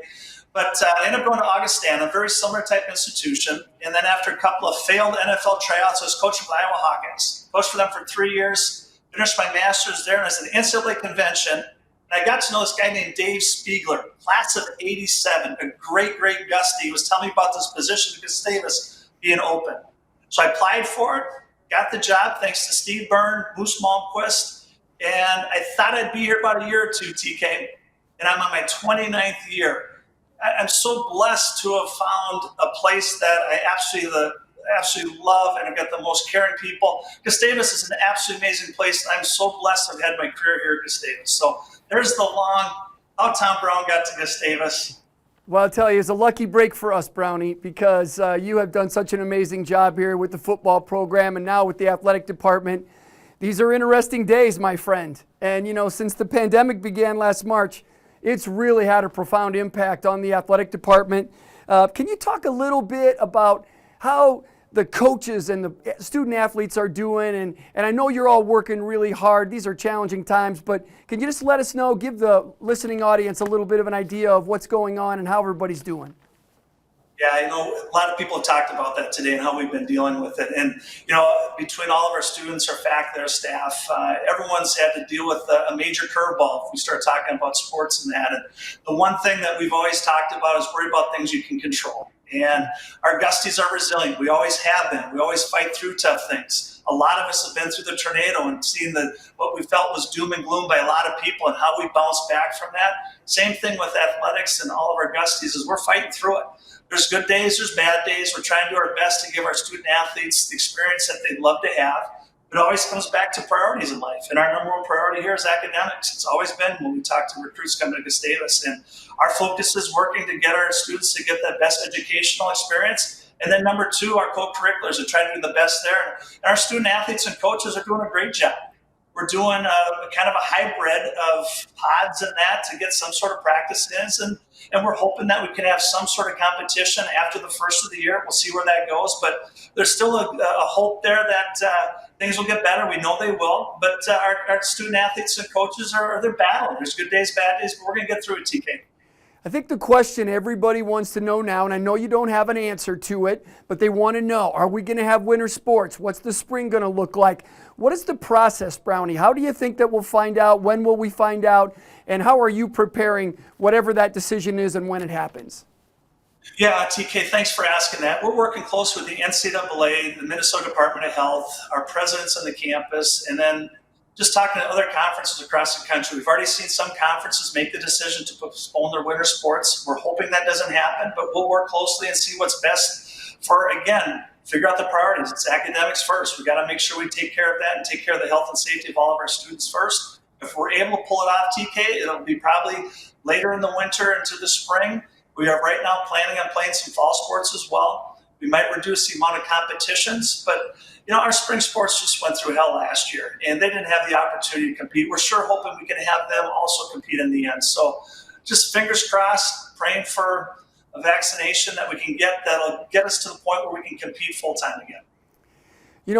But I ended up going to Augustana, a very similar type institution. And then after a couple of failed NFL tryouts, I was coaching for the Iowa Hawkeyes. Coached for them for 3 years. Finished my master's there, and I was at the NCAA convention. And I got to know this guy named Dave Spiegler, class of 87, a great, great Gusty. He was telling me about this position at Gustavus being open. So I applied for it. Got the job thanks to Steve Byrne, Moose Malmquist, and I thought I'd be here about a year or two, TK, and I'm on my 29th year. I'm so blessed to have found a place that I absolutely love, and I've got the most caring people. Gustavus is an absolutely amazing place, and I'm so blessed I've had my career here at Gustavus. So there's the how Tom Brown got to Gustavus. Well, I'll tell you, it's a lucky break for us, Brownie, because you have done such an amazing job here with the football program and now with the athletic department. These are interesting days, my friend. And, since the pandemic began last March, it's really had a profound impact on the athletic department. Can you talk a little bit about how the coaches and the student athletes are doing? And I know you're all working really hard. These are challenging times, but can you just let us know, give the listening audience a little bit of an idea of what's going on and how everybody's doing? Yeah, a lot of people have talked about that today and how we've been dealing with it. And, between all of our students, our faculty, our staff, everyone's had to deal with a major curveball if we start talking about sports and that. And the one thing that we've always talked about is worry about things you can control. And our Gusties are resilient. We always have been. We always fight through tough things. A lot of us have been through the tornado and seen what we felt was doom and gloom by a lot of people and how we bounced back from that. Same thing with athletics and all of our Gusties is we're fighting through it. There's good days, there's bad days. We're trying to do our best to give our student athletes the experience that they'd love to have. It always comes back to priorities in life. And our number one priority here is academics. It's always been when we talk to recruits coming to Gustavus. And our focus is working to get our students to get that best educational experience. And then number two, our co-curriculars are trying to do the best there. And our student athletes and coaches are doing a great job. We're doing a kind of a hybrid of pods and that to get some sort of practice in. And we're hoping that we can have some sort of competition after the first of the year. We'll see where that goes. But there's still a hope there that things will get better. We know they will. But our student athletes and coaches they're battling. There's good days, bad days, but we're going to get through it, TK. I think the question everybody wants to know now, and I know you don't have an answer to it, but they want to know, are we going to have winter sports? What's the spring going to look like? What is the process, Brownie? How do you think that we'll find out? When will we find out? And how are you preparing whatever that decision is and when it happens? Yeah, TK, thanks for asking that. We're working close with the NCAA, the Minnesota Department of Health, our presidents on the campus, and then just talking to other conferences across the country. We've already seen some conferences make the decision to postpone their winter sports. We're hoping that doesn't happen, but we'll work closely and see what's best for, again, figure out the priorities. It's academics first. We've got to make sure we take care of that and take care of the health and safety of all of our students first. If we're able to pull it off, TK, it'll be probably later in the winter into the spring. We are right now planning on playing some fall sports as well. We might reduce the amount of competitions, but our spring sports just went through hell last year, and they didn't have the opportunity to compete. We're sure hoping we can have them also compete in the end. So just fingers crossed, praying for a vaccination that we can get that'll get us to the point where we can compete full-time again.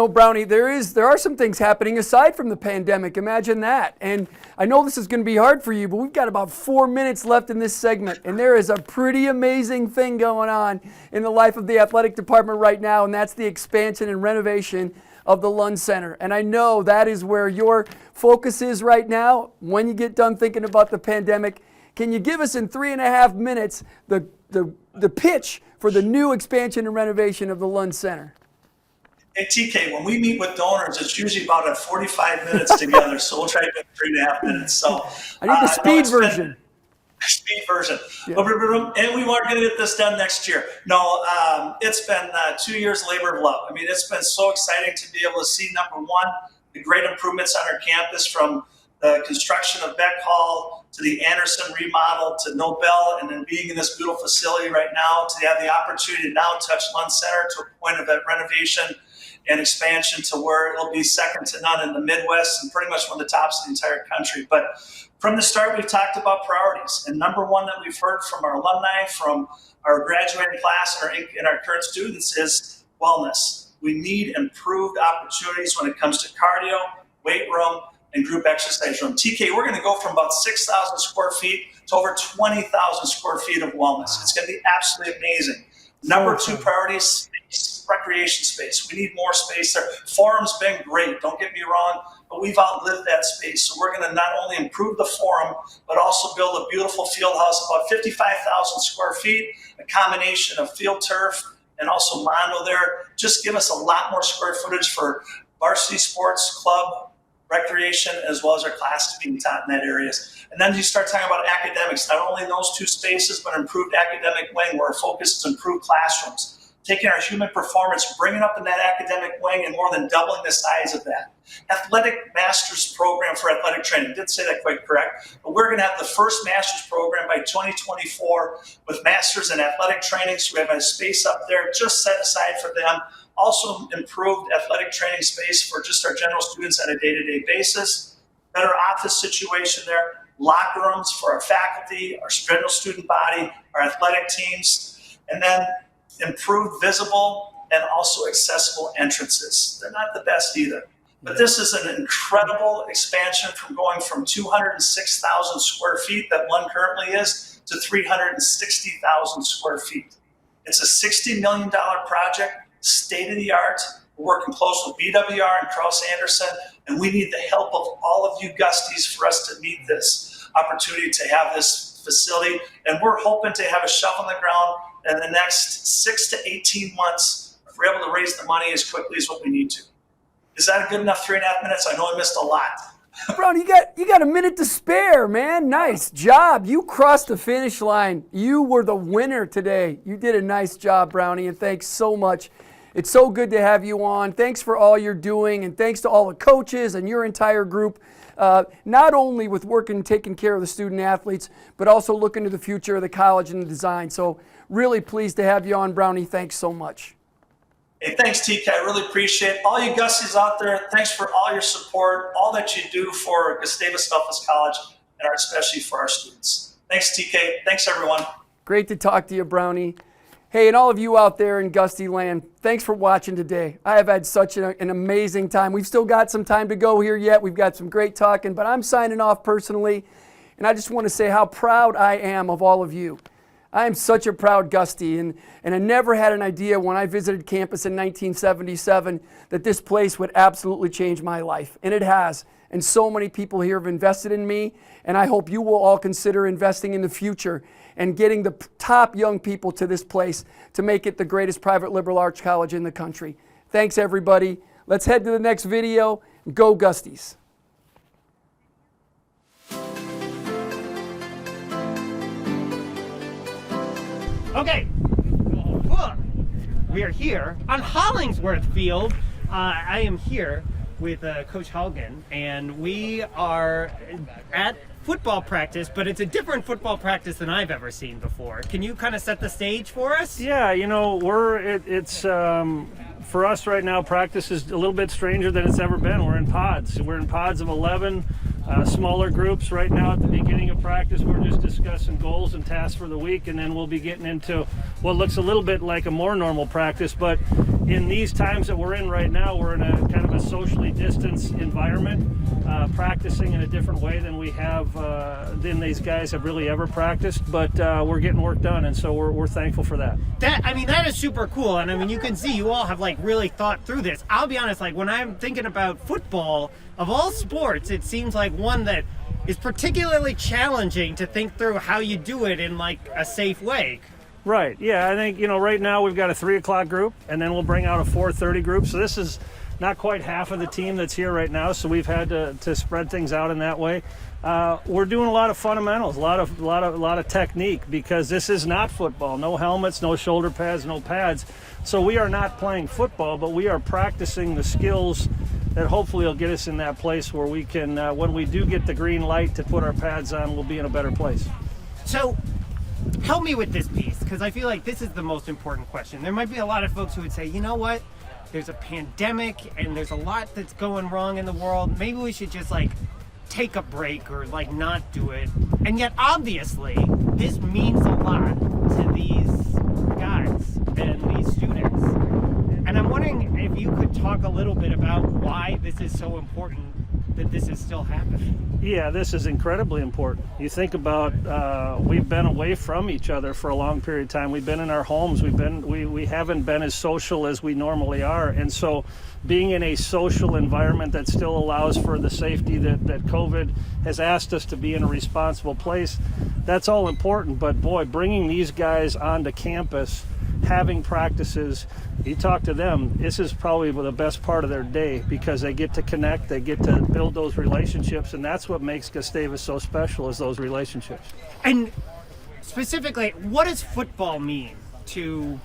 Brownie, there are some things happening aside from the pandemic. Imagine that. And I know this is going to be hard for you, but we've got about 4 minutes left in this segment, and there is a pretty amazing thing going on in the life of the athletic department right now, and that's the expansion and renovation of the Lund Center. And I know that is where your focus is right now. When you get done thinking about the pandemic, can you give us in 3.5 minutes the pitch for the new expansion and renovation of the Lund Center? Hey, TK, when we meet with donors, it's usually about 45 minutes together, so we'll try to get 3.5 minutes. So I need the speed version. Speed version. Yeah. And we are going to get this done next year. No, it's been 2 years labor of love. I mean, it's been so exciting to be able to see, number one, the great improvements on our campus, from the construction of Beck Hall to the Anderson remodel to Nobel, and then being in this beautiful facility right now to have the opportunity to now touch Lund Center to a point of that renovation and expansion to where it'll be second to none in the Midwest and pretty much one of the tops of the entire country. But from the start, we've talked about priorities. And number one that we've heard from our alumni, from our graduating class and our current students is wellness. We need improved opportunities when it comes to cardio, weight room, and group exercise room. TK, we're going to go from about 6,000 square feet to over 20,000 square feet of wellness. It's going to be absolutely amazing. Number two priority is space, recreation space. We need more space there. Forum's been great, don't get me wrong, but we've outlived that space. So we're going to not only improve the forum, but also build a beautiful field house, about 55,000 square feet, a combination of field turf and also mondo there. Just give us a lot more square footage for varsity sports, club, recreation, as well as our classes being taught in that areas. And then you start talking about academics, not only in those two spaces, but improved academic wing where our focus is improved classrooms. Taking our human performance, bringing up in that academic wing and more than doubling the size of that. Athletic master's program for athletic training. Didn't say that quite correct, but we're going to have the first master's program by 2024 with masters in athletic training. So we have a space up there just set aside for them. Also improved athletic training space for just our general students on a day-to-day basis. Better office situation there. Locker rooms for our faculty, our general student body, our athletic teams, and then improved visible and also accessible entrances. They're not the best either. But this is an incredible expansion from going from 206,000 square feet that Lund currently is to 360,000 square feet. It's a $60 million project, state-of-the-art. We're working close with BWR and Krauss Anderson, and we need the help of all of you Gusties for us to meet this opportunity to have this facility. And we're hoping to have a shovel in the ground in the next 6 to 18 months if we're able to raise the money as quickly as what we need to. Is that a good enough 3.5 minutes? I know I missed a lot. Brown, you got a minute to spare, man. Nice job. You crossed the finish line. You were the winner today. You did a nice job, Brownie, and thanks so much. It's so good to have you on. Thanks for all you're doing, and thanks to all the coaches and your entire group, not only with working and taking care of the student athletes, but also looking to the future of the college and the design. So really pleased to have you on, Brownie. Thanks so much. Hey, thanks, TK. I really appreciate it. All you Gusties out there, thanks for all your support, all that you do for Gustavus Adolphus College, and especially for our students. Thanks, TK. Thanks, everyone. Great to talk to you, Brownie. Hey, and all of you out there in Gusty land, thanks for watching today. I have had such an amazing time. We've still got some time to go here yet. We've got some great talking, but I'm signing off personally. And I just want to say how proud I am of all of you. I am such a proud Gusty, and I never had an idea when I visited campus in 1977 that this place would absolutely change my life, and it has. And so many people here have invested in me, and I hope you will all consider investing in the future and getting the top young people to this place to make it the greatest private liberal arts college in the country. Thanks, everybody. Let's head to the next video. Go Gusties. Okay, we are here on Hollingsworth Field. I am here with Coach Haugen, and we are at football practice, but it's a different football practice than I've ever seen before. Can you kind of set the stage for us? Yeah, you know, for us right now, practice is a little bit stranger than it's ever been. We're in pods. We're in pods of 11. Smaller groups right now at the beginning of practice. We're just discussing goals and tasks for the week, and then we'll be getting into what looks a little bit like a more normal practice. But in these times that we're in right now, we're in a kind of a socially distanced environment, practicing in a different way than we have, than these guys have really ever practiced. But we're getting work done, and so we're thankful for that. That is super cool, and I mean, you can see you all have like really thought through this. I'll be honest, like when I'm thinking about football, of all sports, it seems like one that is particularly challenging to think through how you do it in like a safe way. Right, yeah, I think, you know, right now we've got a 3 o'clock group, and then we'll bring out a 4:30 group, so this is not quite half of the team that's here right now, so we've had to spread things out in that way. We're doing a lot of fundamentals, a lot of technique, because this is not football. No helmets, no shoulder pads, no pads. So we are not playing football, but we are practicing the skills that hopefully will get us in that place where we can, when we do get the green light to put our pads on, we'll be in a better place. So help me with this piece, because I feel like this is the most important question. There might be a lot of folks who would say, you know what? There's a pandemic and there's a lot that's going wrong in the world. Maybe we should just like take a break or like not do it. And yet obviously this means a lot to these guys and these students. And I'm wondering if you could talk a little bit about why this is so important that this is still happening. Yeah, this is incredibly important. You think about, we've been away from each other for a long period of time. We've been in our homes. We haven't been as social as we normally are. And so being in a social environment that still allows for the safety that COVID has asked us to be in a responsible place, that's all important. But boy, bringing these guys onto campus, having practices, you talk to them, this is probably the best part of their day, because they get to connect, they get to build those relationships, and that's what makes Gustavus so special, is those relationships. And specifically, what does football mean to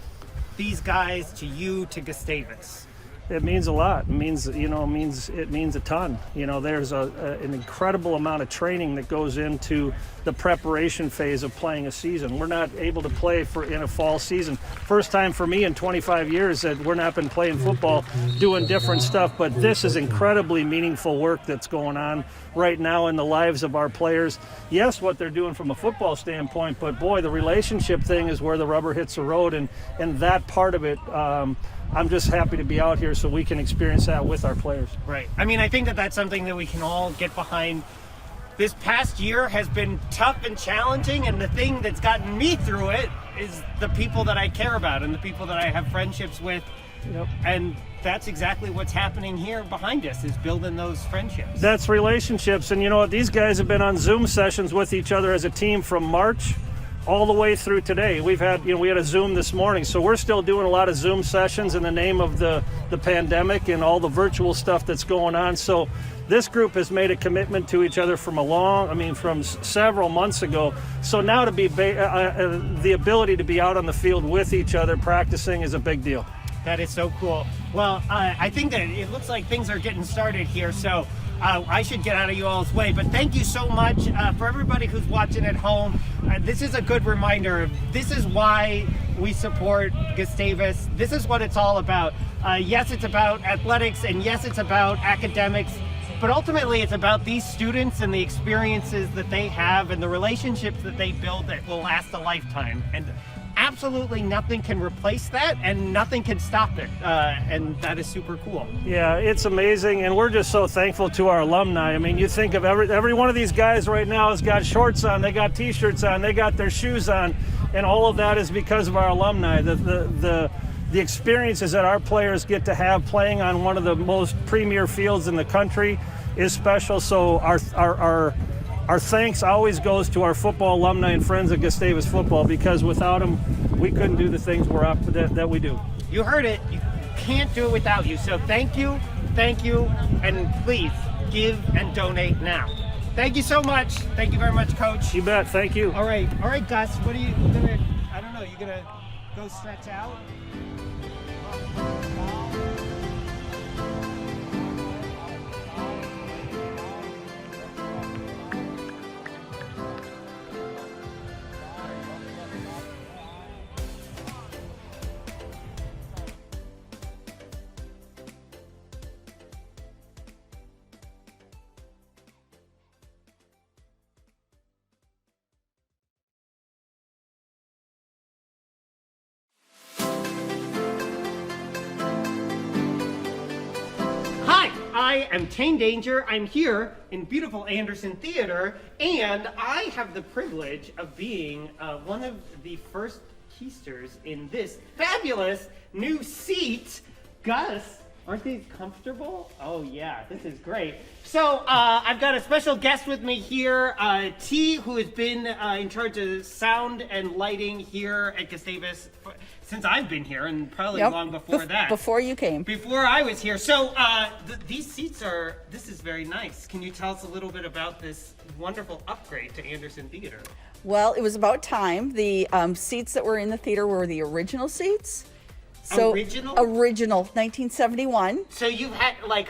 these guys, to you, to Gustavus? It means a lot. It means, you know, it means a ton. You know, there's an incredible amount of training that goes into the preparation phase of playing a season. We're not able to play in a fall season. First time for me in 25 years that we're not been playing football, doing different stuff, but this is incredibly meaningful work that's going on right now in the lives of our players. Yes, what they're doing from a football standpoint, but boy, the relationship thing is where the rubber hits the road, and that part of it, I'm just happy to be out here so we can experience that with our players. Right. I mean, I think that that's something that we can all get behind. This past year has been tough and challenging, and the thing that's gotten me through it is the people that I care about and the people that I have friendships with. Yep. And that's exactly what's happening here behind us, is building those friendships. That's relationships. And you know what? These guys have been on Zoom sessions with each other as a team from March all the way through today. We had a Zoom this morning, so we're still doing a lot of Zoom sessions in the name of the pandemic and all the virtual stuff that's going on. So this group has made a commitment to each other from several months ago. So now to be the ability to be out on the field with each other practicing is a big deal. That is so cool. Well, I think that it looks like things are getting started here, so I should get out of you all's way. But thank you so much for everybody who's watching at home. This is a good reminder. This is why we support Gustavus. This is what it's all about. Yes, it's about athletics, and yes, it's about academics. But ultimately, it's about these students and the experiences that they have and the relationships that they build that will last a lifetime. And absolutely nothing can replace that, and nothing can stop it, and that is super cool. Yeah, it's amazing, and we're just so thankful to our alumni. I mean, you think of every one of these guys right now has got shorts on, they got t-shirts on, they got their shoes on, and all of that is because of our alumni. The experiences that our players get to have playing on one of the most premier fields in the country is special. So our thanks always goes to our football alumni and friends at Gustavus football, because without them, we couldn't do the things that we do. You heard it. You can't do it without you. So thank you, and please give and donate now. Thank you so much. Thank you very much, Coach. You bet. Thank you. All right, Gus. What are you gonna? I don't know. You gonna go stretch out? I am Tane Danger. I'm here in beautiful Anderson Theater, and I have the privilege of being one of the first keisters in this fabulous new seat. Gus, aren't these comfortable? Oh yeah, this is great. So I've got a special guest with me here, T, who has been in charge of sound and lighting here at Gustavus since I've been here, and probably long before that. Before you came. Before I was here. So these seats this is very nice. Can you tell us a little bit about this wonderful upgrade to Anderson Theater? Well, it was about time. The seats that were in the theater were the original seats. So, original, 1971. So you've had like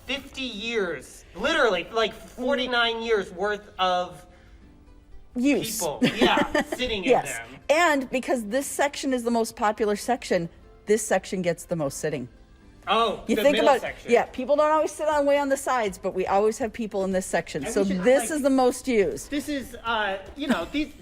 50 years, literally like 49 years worth of use. People, sitting in yes. them. And because this section is the most popular section, this section gets the most sitting. Oh, you the think middle about section. Yeah, people don't always sit way on the sides, but we always have people in this section. So this is the most used. This is,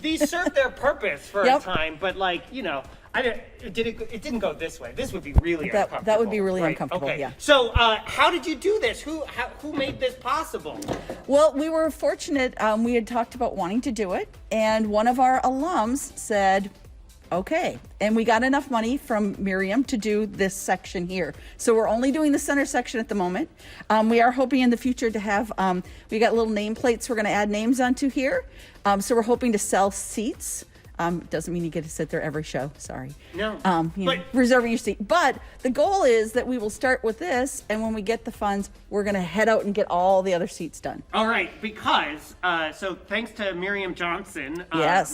these serve their purpose for a time, but it didn't go this way. This would be really uncomfortable. That would be really right, uncomfortable. Okay. Yeah. So how did you do this? Who made this possible? Well, we were fortunate. We had talked about wanting to do it, and one of our alums said, okay. And we got enough money from Miriam to do this section here. So we're only doing the center section at the moment. We are hoping in the future to have, we got little nameplates we're going to add names onto here. So we're hoping to sell seats. Doesn't mean you get to sit there every show. Sorry. No. Reserving your seat. But the goal is that we will start with this, and when we get the funds, we're going to head out and get all the other seats done. All right, because so thanks to Miriam Johnson,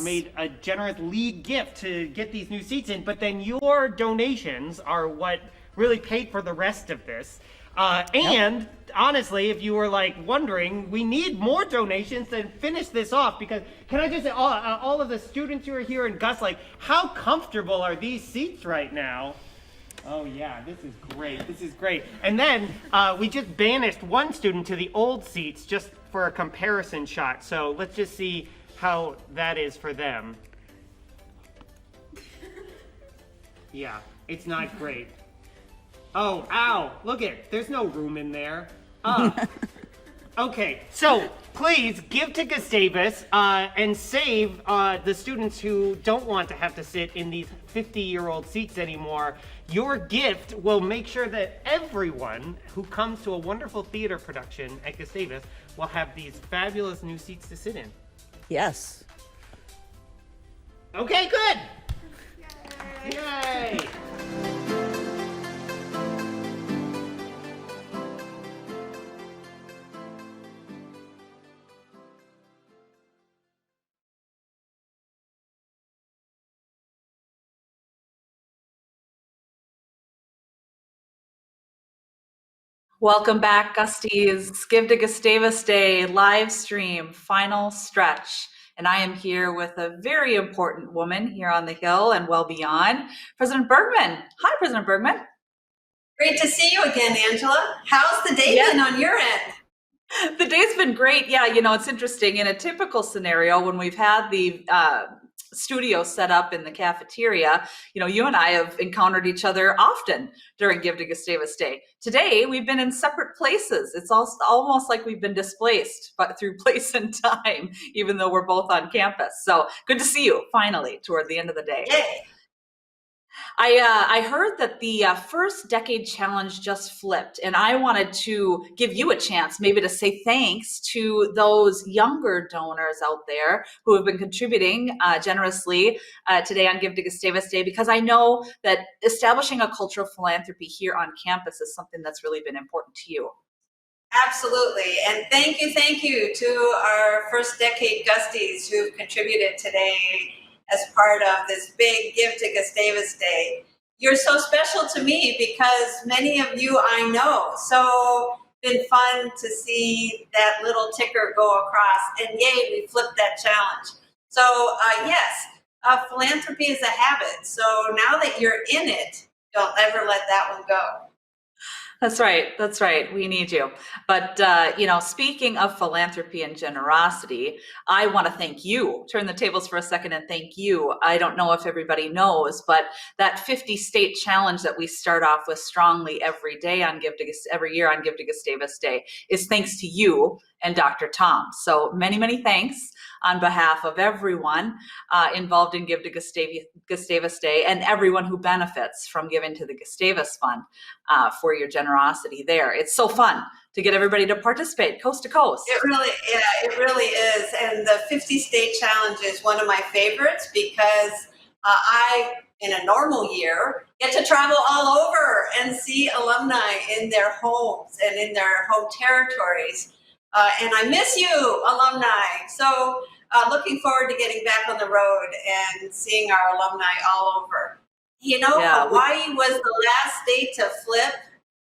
made a generous lead gift to get these new seats in. But then your donations are what really paid for the rest of this. And honestly, if you were wondering, we need more donations to finish this off, because can I just say, all of the students who are here, and Gus, how comfortable are these seats right now? Oh yeah, this is great. This is great. And then we just banished one student to the old seats just for a comparison shot. So let's just see how that is for them. Yeah, it's not great. Oh, ow, look there's no room in there. Okay, so please give to Gustavus and save the students who don't want to have to sit in these 50-year-old seats anymore. Your gift will make sure that everyone who comes to a wonderful theater production at Gustavus will have these fabulous new seats to sit in. Yes. Okay, good. Yay. Welcome back, Gusties. Give to Gustavus Day live stream, final stretch. And I am here with a very important woman here on the Hill and well beyond, President Bergman. Hi, President Bergman. Great to see you again, Angela. How's the day been on your end? The day's been great. Yeah, it's interesting. In a typical scenario, when we've had the studio set up in the cafeteria, you and I have encountered each other often during Give to Gustavus Day. Today, we've been in separate places. It's almost like we've been displaced, but through place and time, even though we're both on campus. So good to see you finally toward the end of the day. Yay. I heard that the first decade challenge just flipped, and I wanted to give you a chance maybe to say thanks to those younger donors out there who have been contributing generously today on Give to Gustavus Day, because I know that establishing a culture of philanthropy here on campus is something that's really been important to you. Absolutely. And thank you to our first decade Gusties who've contributed today as part of this big Give to Gustavus Day. You're so special to me because many of you I know. So been fun to see that little ticker go across, and yay, we flipped that challenge. So yes, philanthropy is a habit. So now that you're in it, don't ever let that one go. That's right. We need you. But, speaking of philanthropy and generosity, I want to thank you. Turn the tables for a second and thank you. I don't know if everybody knows, but that 50-state challenge that we start off with strongly every year on Give to Gustavus Day is thanks to you and Dr. Tom. So many, many thanks on behalf of everyone involved in Give to Gustavus Day and everyone who benefits from giving to the Gustavus Fund for your generosity there. It's so fun to get everybody to participate coast to coast. It really is. And the 50-state challenge is one of my favorites because I, in a normal year, get to travel all over and see alumni in their homes and in their home territories. And I miss you, alumni. So looking forward to getting back on the road and seeing our alumni all over. Hawaii was the last state to flip,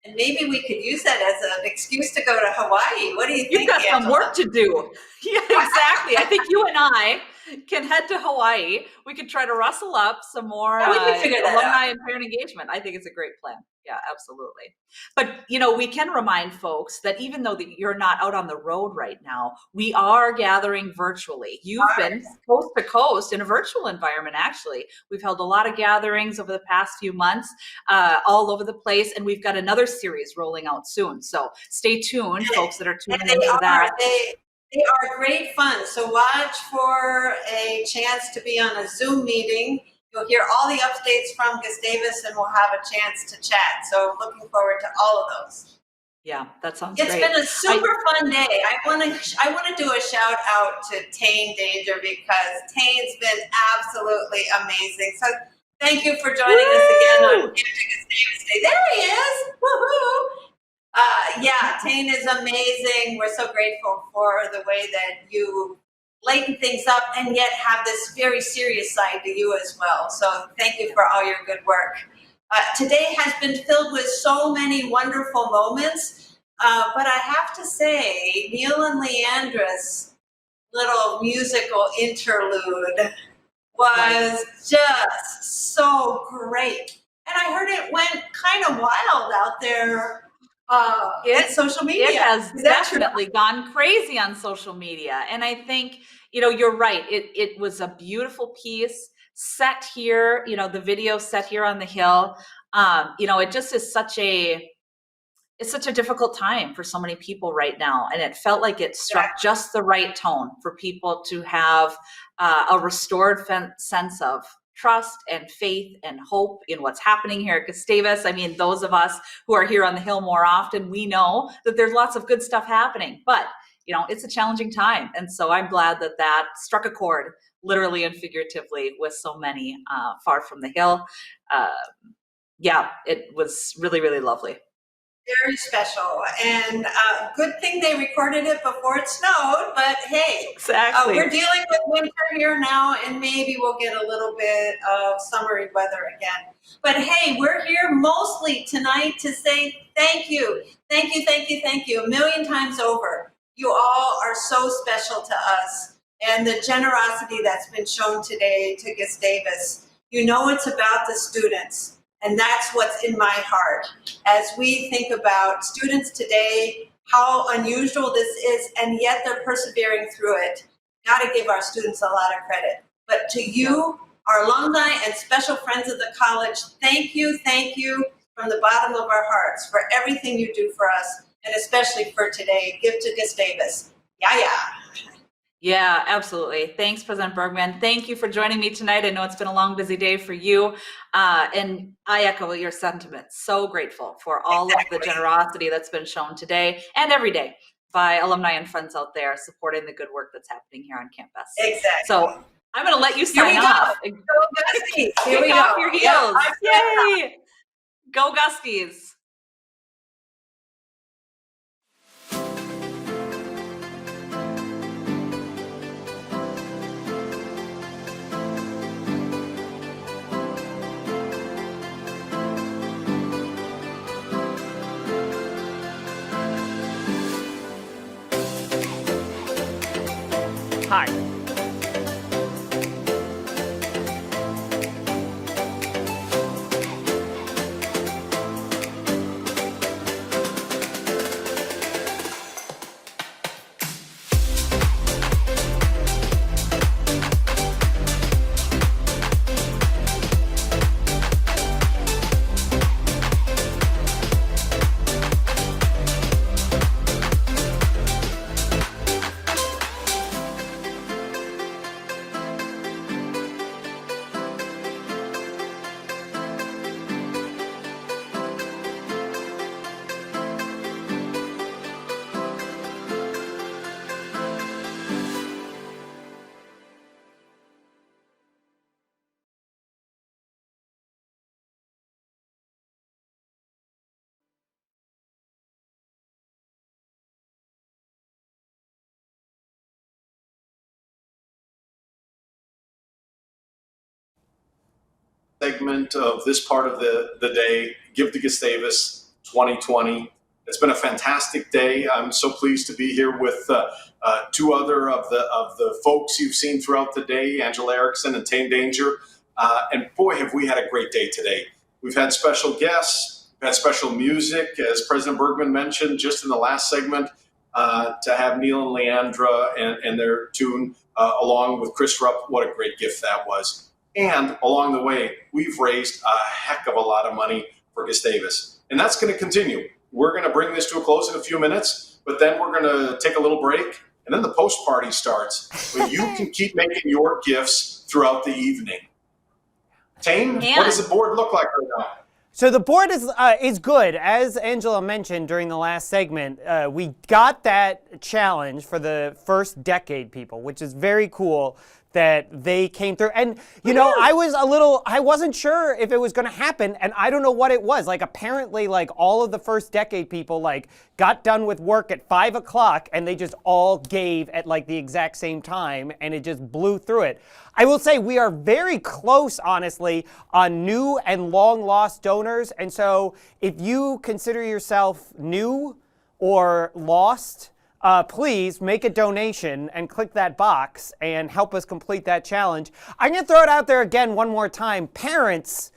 and maybe we could use that as an excuse to go to Hawaii. What do you think, You've got Angela? some work to do. Yeah, exactly. I think you and I can head to Hawaii. We could try to rustle up some more We can figure that alumni out. and parent engagement. I think it's a great plan. Yeah, absolutely. But, we can remind folks that even though you're not out on the road right now, we are gathering virtually. You've been coast to coast in a virtual environment, actually. We've held a lot of gatherings over the past few months all over the place, and we've got another series rolling out soon. So stay tuned, folks that are tuning into that. They are great fun. So watch for a chance to be on a Zoom meeting. You'll hear all the updates from Gustavus, and we'll have a chance to chat. So looking forward to all of those. Yeah, that sounds It's great. been a super fun day. I want to do a shout out to Tane Danger because Tane's been absolutely amazing. So thank you for joining us again on Give to Gustavus Day. There he is. Woohoo! Tane is amazing. We're so grateful for the way that you lighten things up and yet have this very serious side to you as well. So thank you for all your good work. Today has been filled with so many wonderful moments, but I have to say, Neil and Leandra's little musical interlude was just so great. And I heard it went kind of wild out there in social media. It has definitely gone crazy on social media. And I think, you're right. It was a beautiful piece set here, the video set here on the Hill. It just is such a difficult time for so many people right now. And it felt like it struck just the right tone for people to have a restored sense of trust and faith and hope in what's happening here at Gustavus. I mean, those of us who are here on the Hill more often, we know that there's lots of good stuff happening, but it's a challenging time. And so I'm glad that struck a chord, literally and figuratively, with so many far from the Hill. It was really, really lovely. Very special, and good thing they recorded it before it snowed, but hey, exactly. We're dealing with winter here now, and maybe we'll get a little bit of summery weather again. But hey, we're here mostly tonight to say thank you, a million times over. You all are so special to us, and the generosity that's been shown today to Gustavus. It's about the students. And that's what's in my heart as we think about students today, how unusual this is, and yet they're persevering through it. Got to give our students a lot of credit. But to you, our alumni and special friends of the college, thank you from the bottom of our hearts for everything you do for us, and especially for today. Give to Gustavus. Yeah. Yeah, absolutely. Thanks, President Bergman. Thank you for joining me tonight. I know it's been a long, busy day for you. And I echo your sentiments. So grateful for all of the generosity that's been shown today and every day by alumni and friends out there supporting the good work that's happening here on campus. Exactly. So I'm going to let you sign off. Go Gusties. Here we Kick go. off your heels. Yay! Go Gusties. Hi. Segment of this part of the day, Give to Gustavus 2020. It's been a fantastic day. I'm so pleased to be here with two other of the folks you've seen throughout the day, Angela Erickson and Tane Danger. And boy, have we had a great day today. We've had special guests, we've had special music, as President Bergman mentioned just in the last segment, to have Neil and Leandra and their tune along with Chris Rupp. What a great gift that was. And along the way, we've raised a heck of a lot of money for Gustavus. And that's going to continue. We're going to bring this to a close in a few minutes, but then we're going to take a little break, and then the post party starts. But you can keep making your gifts throughout the evening. Tane, what does the board look like right now? So the board is good. As Angela mentioned during the last segment, we got that challenge for the first decade people, which is very cool that they came through. And, you know, I wasn't sure if it was going to happen, and I don't know what it was. Like, apparently, like, all of the first decade people, like, got done with work at 5 o'clock, and they just all gave at, like, the exact same time, and it just blew through it. I will say we are very close, honestly, on new and long-lost donors, and so if you consider yourself new or lost, please make a donation and click that box and help us complete that challenge. I'm going to throw it out there again one more time. Parents,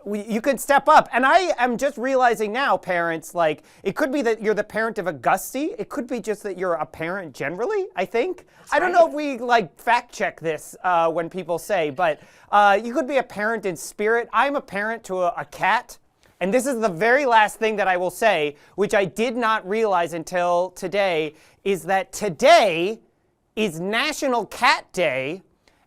you can step up. And I am just realizing now, parents, like, it could be that you're the parent of a Gusty. It could be just that you're a parent generally, I think. I don't know if we, like, fact check this when people say, but you could be a parent in spirit. I'm a parent to a cat. And this is the very last thing that I will say, which I did not realize until today, is that today is National Cat Day.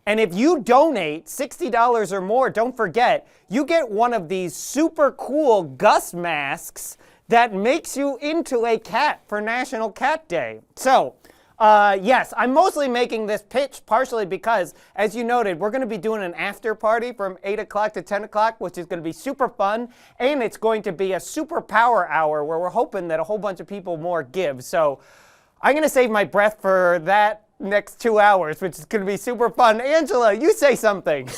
And if you donate $60 or more, don't forget, you get one of these super cool Gus masks that makes you into a cat for National Cat Day. So, yes, I'm mostly making this pitch partially because, as you noted, we're going to be doing an after party from 8 o'clock to 10 o'clock, which is going to be super fun. And it's going to be a super power hour where we're hoping that a whole bunch of people more give. So I'm going to save my breath for that next 2 hours, which is going to be super fun. Angela, you say something.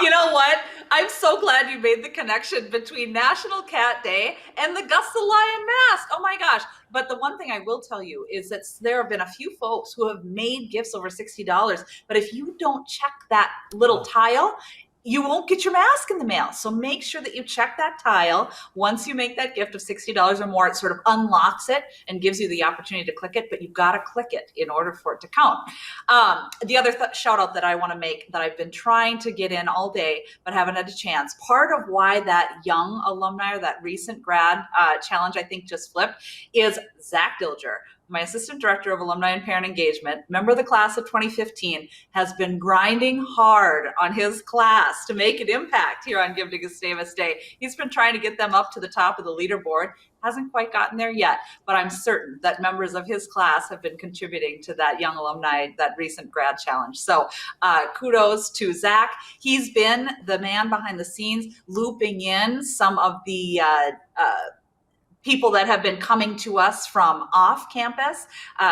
You know what? I'm so glad you made the connection between National Cat Day and the Gus the Lion mask. Oh my gosh. But the one thing I will tell you is that there have been a few folks who have made gifts over $60. But if you don't check that little tile, you won't get your mask in the mail. So make sure that you check that tile. Once you make that gift of $60 or more, it sort of unlocks it and gives you the opportunity to click it, but you've got to click it in order for it to count. The other shout out that I want to make that I've been trying to get in all day, but haven't had a chance. Part of why that young alumni or that recent grad challenge, I think, just flipped is Zach Dilger, my assistant director of alumni and parent engagement, member of the class of 2015, has been grinding hard on his class to make an impact here on Give to Gustavus Day. He's been trying to get them up to the top of the leaderboard. Hasn't quite gotten there yet, but I'm certain that members of his class have been contributing to that young alumni, that recent grad challenge. So kudos to Zach. He's been the man behind the scenes, looping in some of the people that have been coming to us from off campus,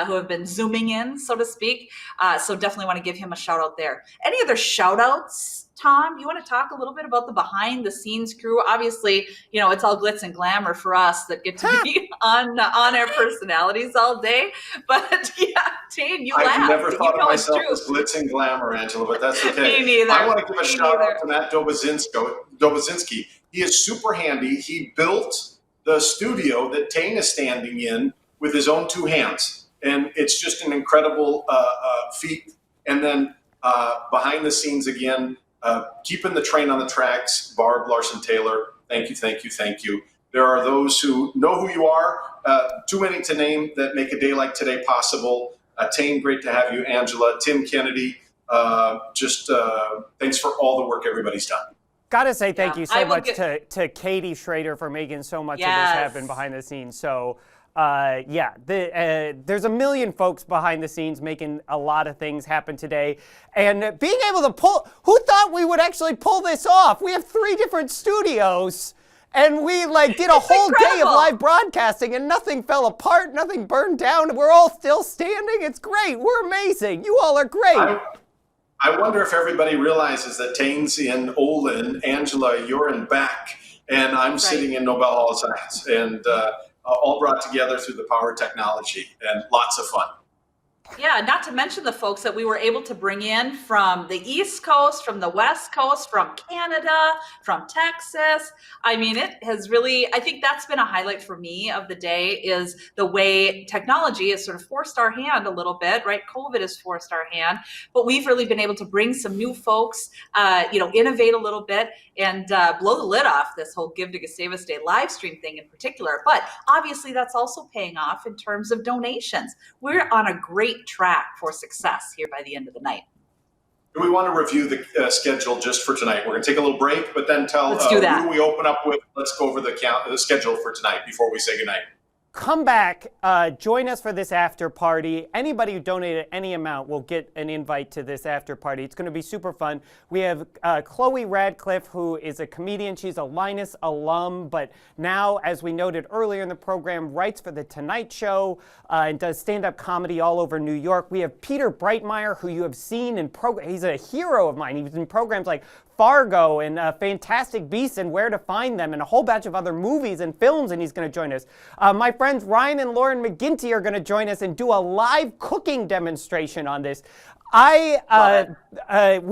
who have been Zooming in, so to speak. So definitely want to give him a shout out there. Any other shout outs, Tom? You want to talk a little bit about the behind the scenes crew? Obviously, you know, it's all glitz and glamour for us that get to be on our personalities all day. But yeah, Tane, you laughed. I've never thought you of know it's myself true. as glitz and glamour, Angela, but that's okay. Me neither. I want to give a Me shout neither. out to Matt Dobozinski. He is super handy. He built the studio that Tane is standing in with his own two hands. And it's just an incredible feat. And then behind the scenes again, keeping the train on the tracks, Barb Larson-Taylor, thank you, thank you, thank you. There are those who know who you are, too many to name, that make a day like today possible. Tane, great to have you. Angela, Tim Kennedy, thanks for all the work everybody's done. Gotta say thank you so much to Katie Schrader for making so much of this happen behind the scenes. So there's a million folks behind the scenes making a lot of things happen today. And being able to pull, who thought we would actually pull this off? We have 3 different studios and we did a whole day of live broadcasting and nothing fell apart, nothing burned down. We're all still standing. It's great. We're amazing. You all are great. I wonder if everybody realizes that Tane's in Olin, Angela, you're in Beck, and I'm sitting in Nobel Hall of Science, and all brought together through the power of technology, and lots of fun. Yeah, not to mention the folks that we were able to bring in from the East Coast, from the West Coast, from Canada, from Texas. I mean, it has really, I think that's been a highlight for me of the day, is the way technology has sort of forced our hand a little bit, right? COVID has forced our hand, but we've really been able to bring some new folks, innovate a little bit and blow the lid off this whole Give to Gustavus Day live stream thing in particular. But obviously that's also paying off in terms of donations. We're on a great track for success here by the end of the night. We want to review the schedule just for tonight. We're going to take a little break, but then tell who do we open up with. Let's go over the schedule for tonight before we say goodnight. Come back, join us for this after party. Anybody who donated any amount will get an invite to this after party. It's going to be super fun. We have Chloe Radcliffe, who is a comedian. She's a Linus alum, but now, as we noted earlier in the program, writes for The Tonight Show and does stand-up comedy all over New York. We have Peter Breitmeyer, who you have seen in programs. He's a hero of mine. He was in programs like Fargo and Fantastic Beasts and Where to Find Them and a whole bunch of other movies and films, and he's going to join us. My friends Ryan and Lauren McGinty are going to join us and do a live cooking demonstration on this. We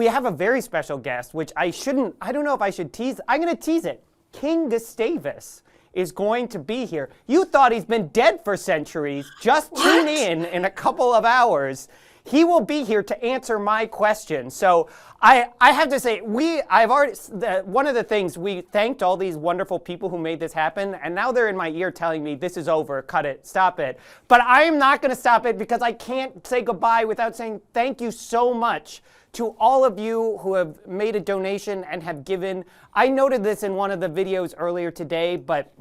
have a very special guest, which I don't know if I should tease. I'm going to tease it. King Gustavus is going to be here. You thought he's been dead for centuries. Just tune in a couple of hours. He will be here to answer my question. So I have to say, one of the things, we thanked all these wonderful people who made this happen, and now they're in my ear telling me, this is over, cut it, stop it. But I am not gonna stop it because I can't say goodbye without saying thank you so much to all of you who have made a donation and have given. I noted this in one of the videos earlier today, but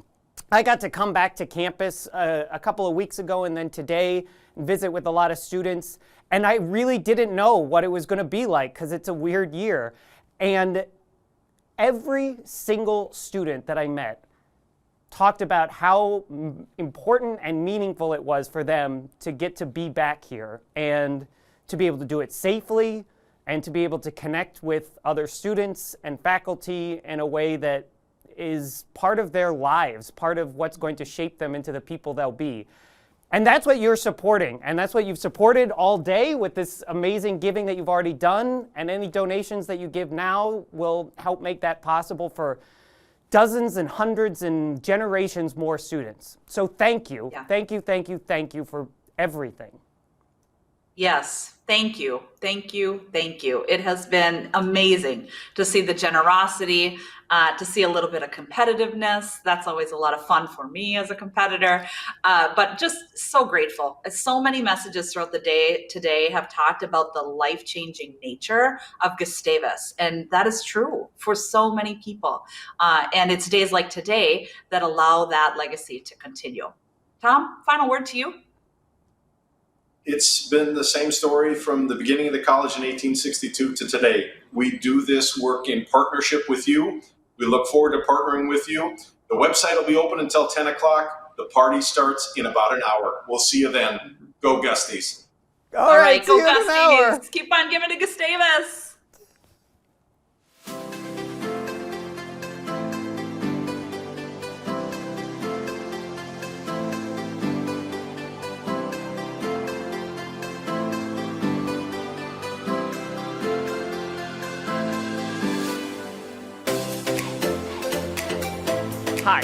I got to come back to campus a couple of weeks ago and then today and visit with a lot of students. And I really didn't know what it was going to be like because it's a weird year. And every single student that I met talked about how important and meaningful it was for them to get to be back here and to be able to do it safely and to be able to connect with other students and faculty in a way that is part of their lives, part of what's going to shape them into the people they'll be. And that's what you're supporting. And that's what you've supported all day with this amazing giving that you've already done. And any donations that you give now will help make that possible for dozens and hundreds and generations more students. So thank you. Yeah. Thank you, thank you, thank you for everything. Yes, thank you, thank you, thank you. It has been amazing to see the generosity, to see a little bit of competitiveness. That's always a lot of fun for me as a competitor, but just so grateful. So many messages throughout the day today have talked about the life-changing nature of Gustavus, and that is true for so many people. And it's days like today that allow that legacy to continue. Tom, final word to you. It's been the same story from the beginning of the college in 1862 to today. We do this work in partnership with you. We look forward to partnering with you. The website will be open until 10 o'clock. The party starts in about an hour. We'll see you then. Go Gusties. All right, see go you in an hour. Gusties. Keep on giving to Gustavus. Hi,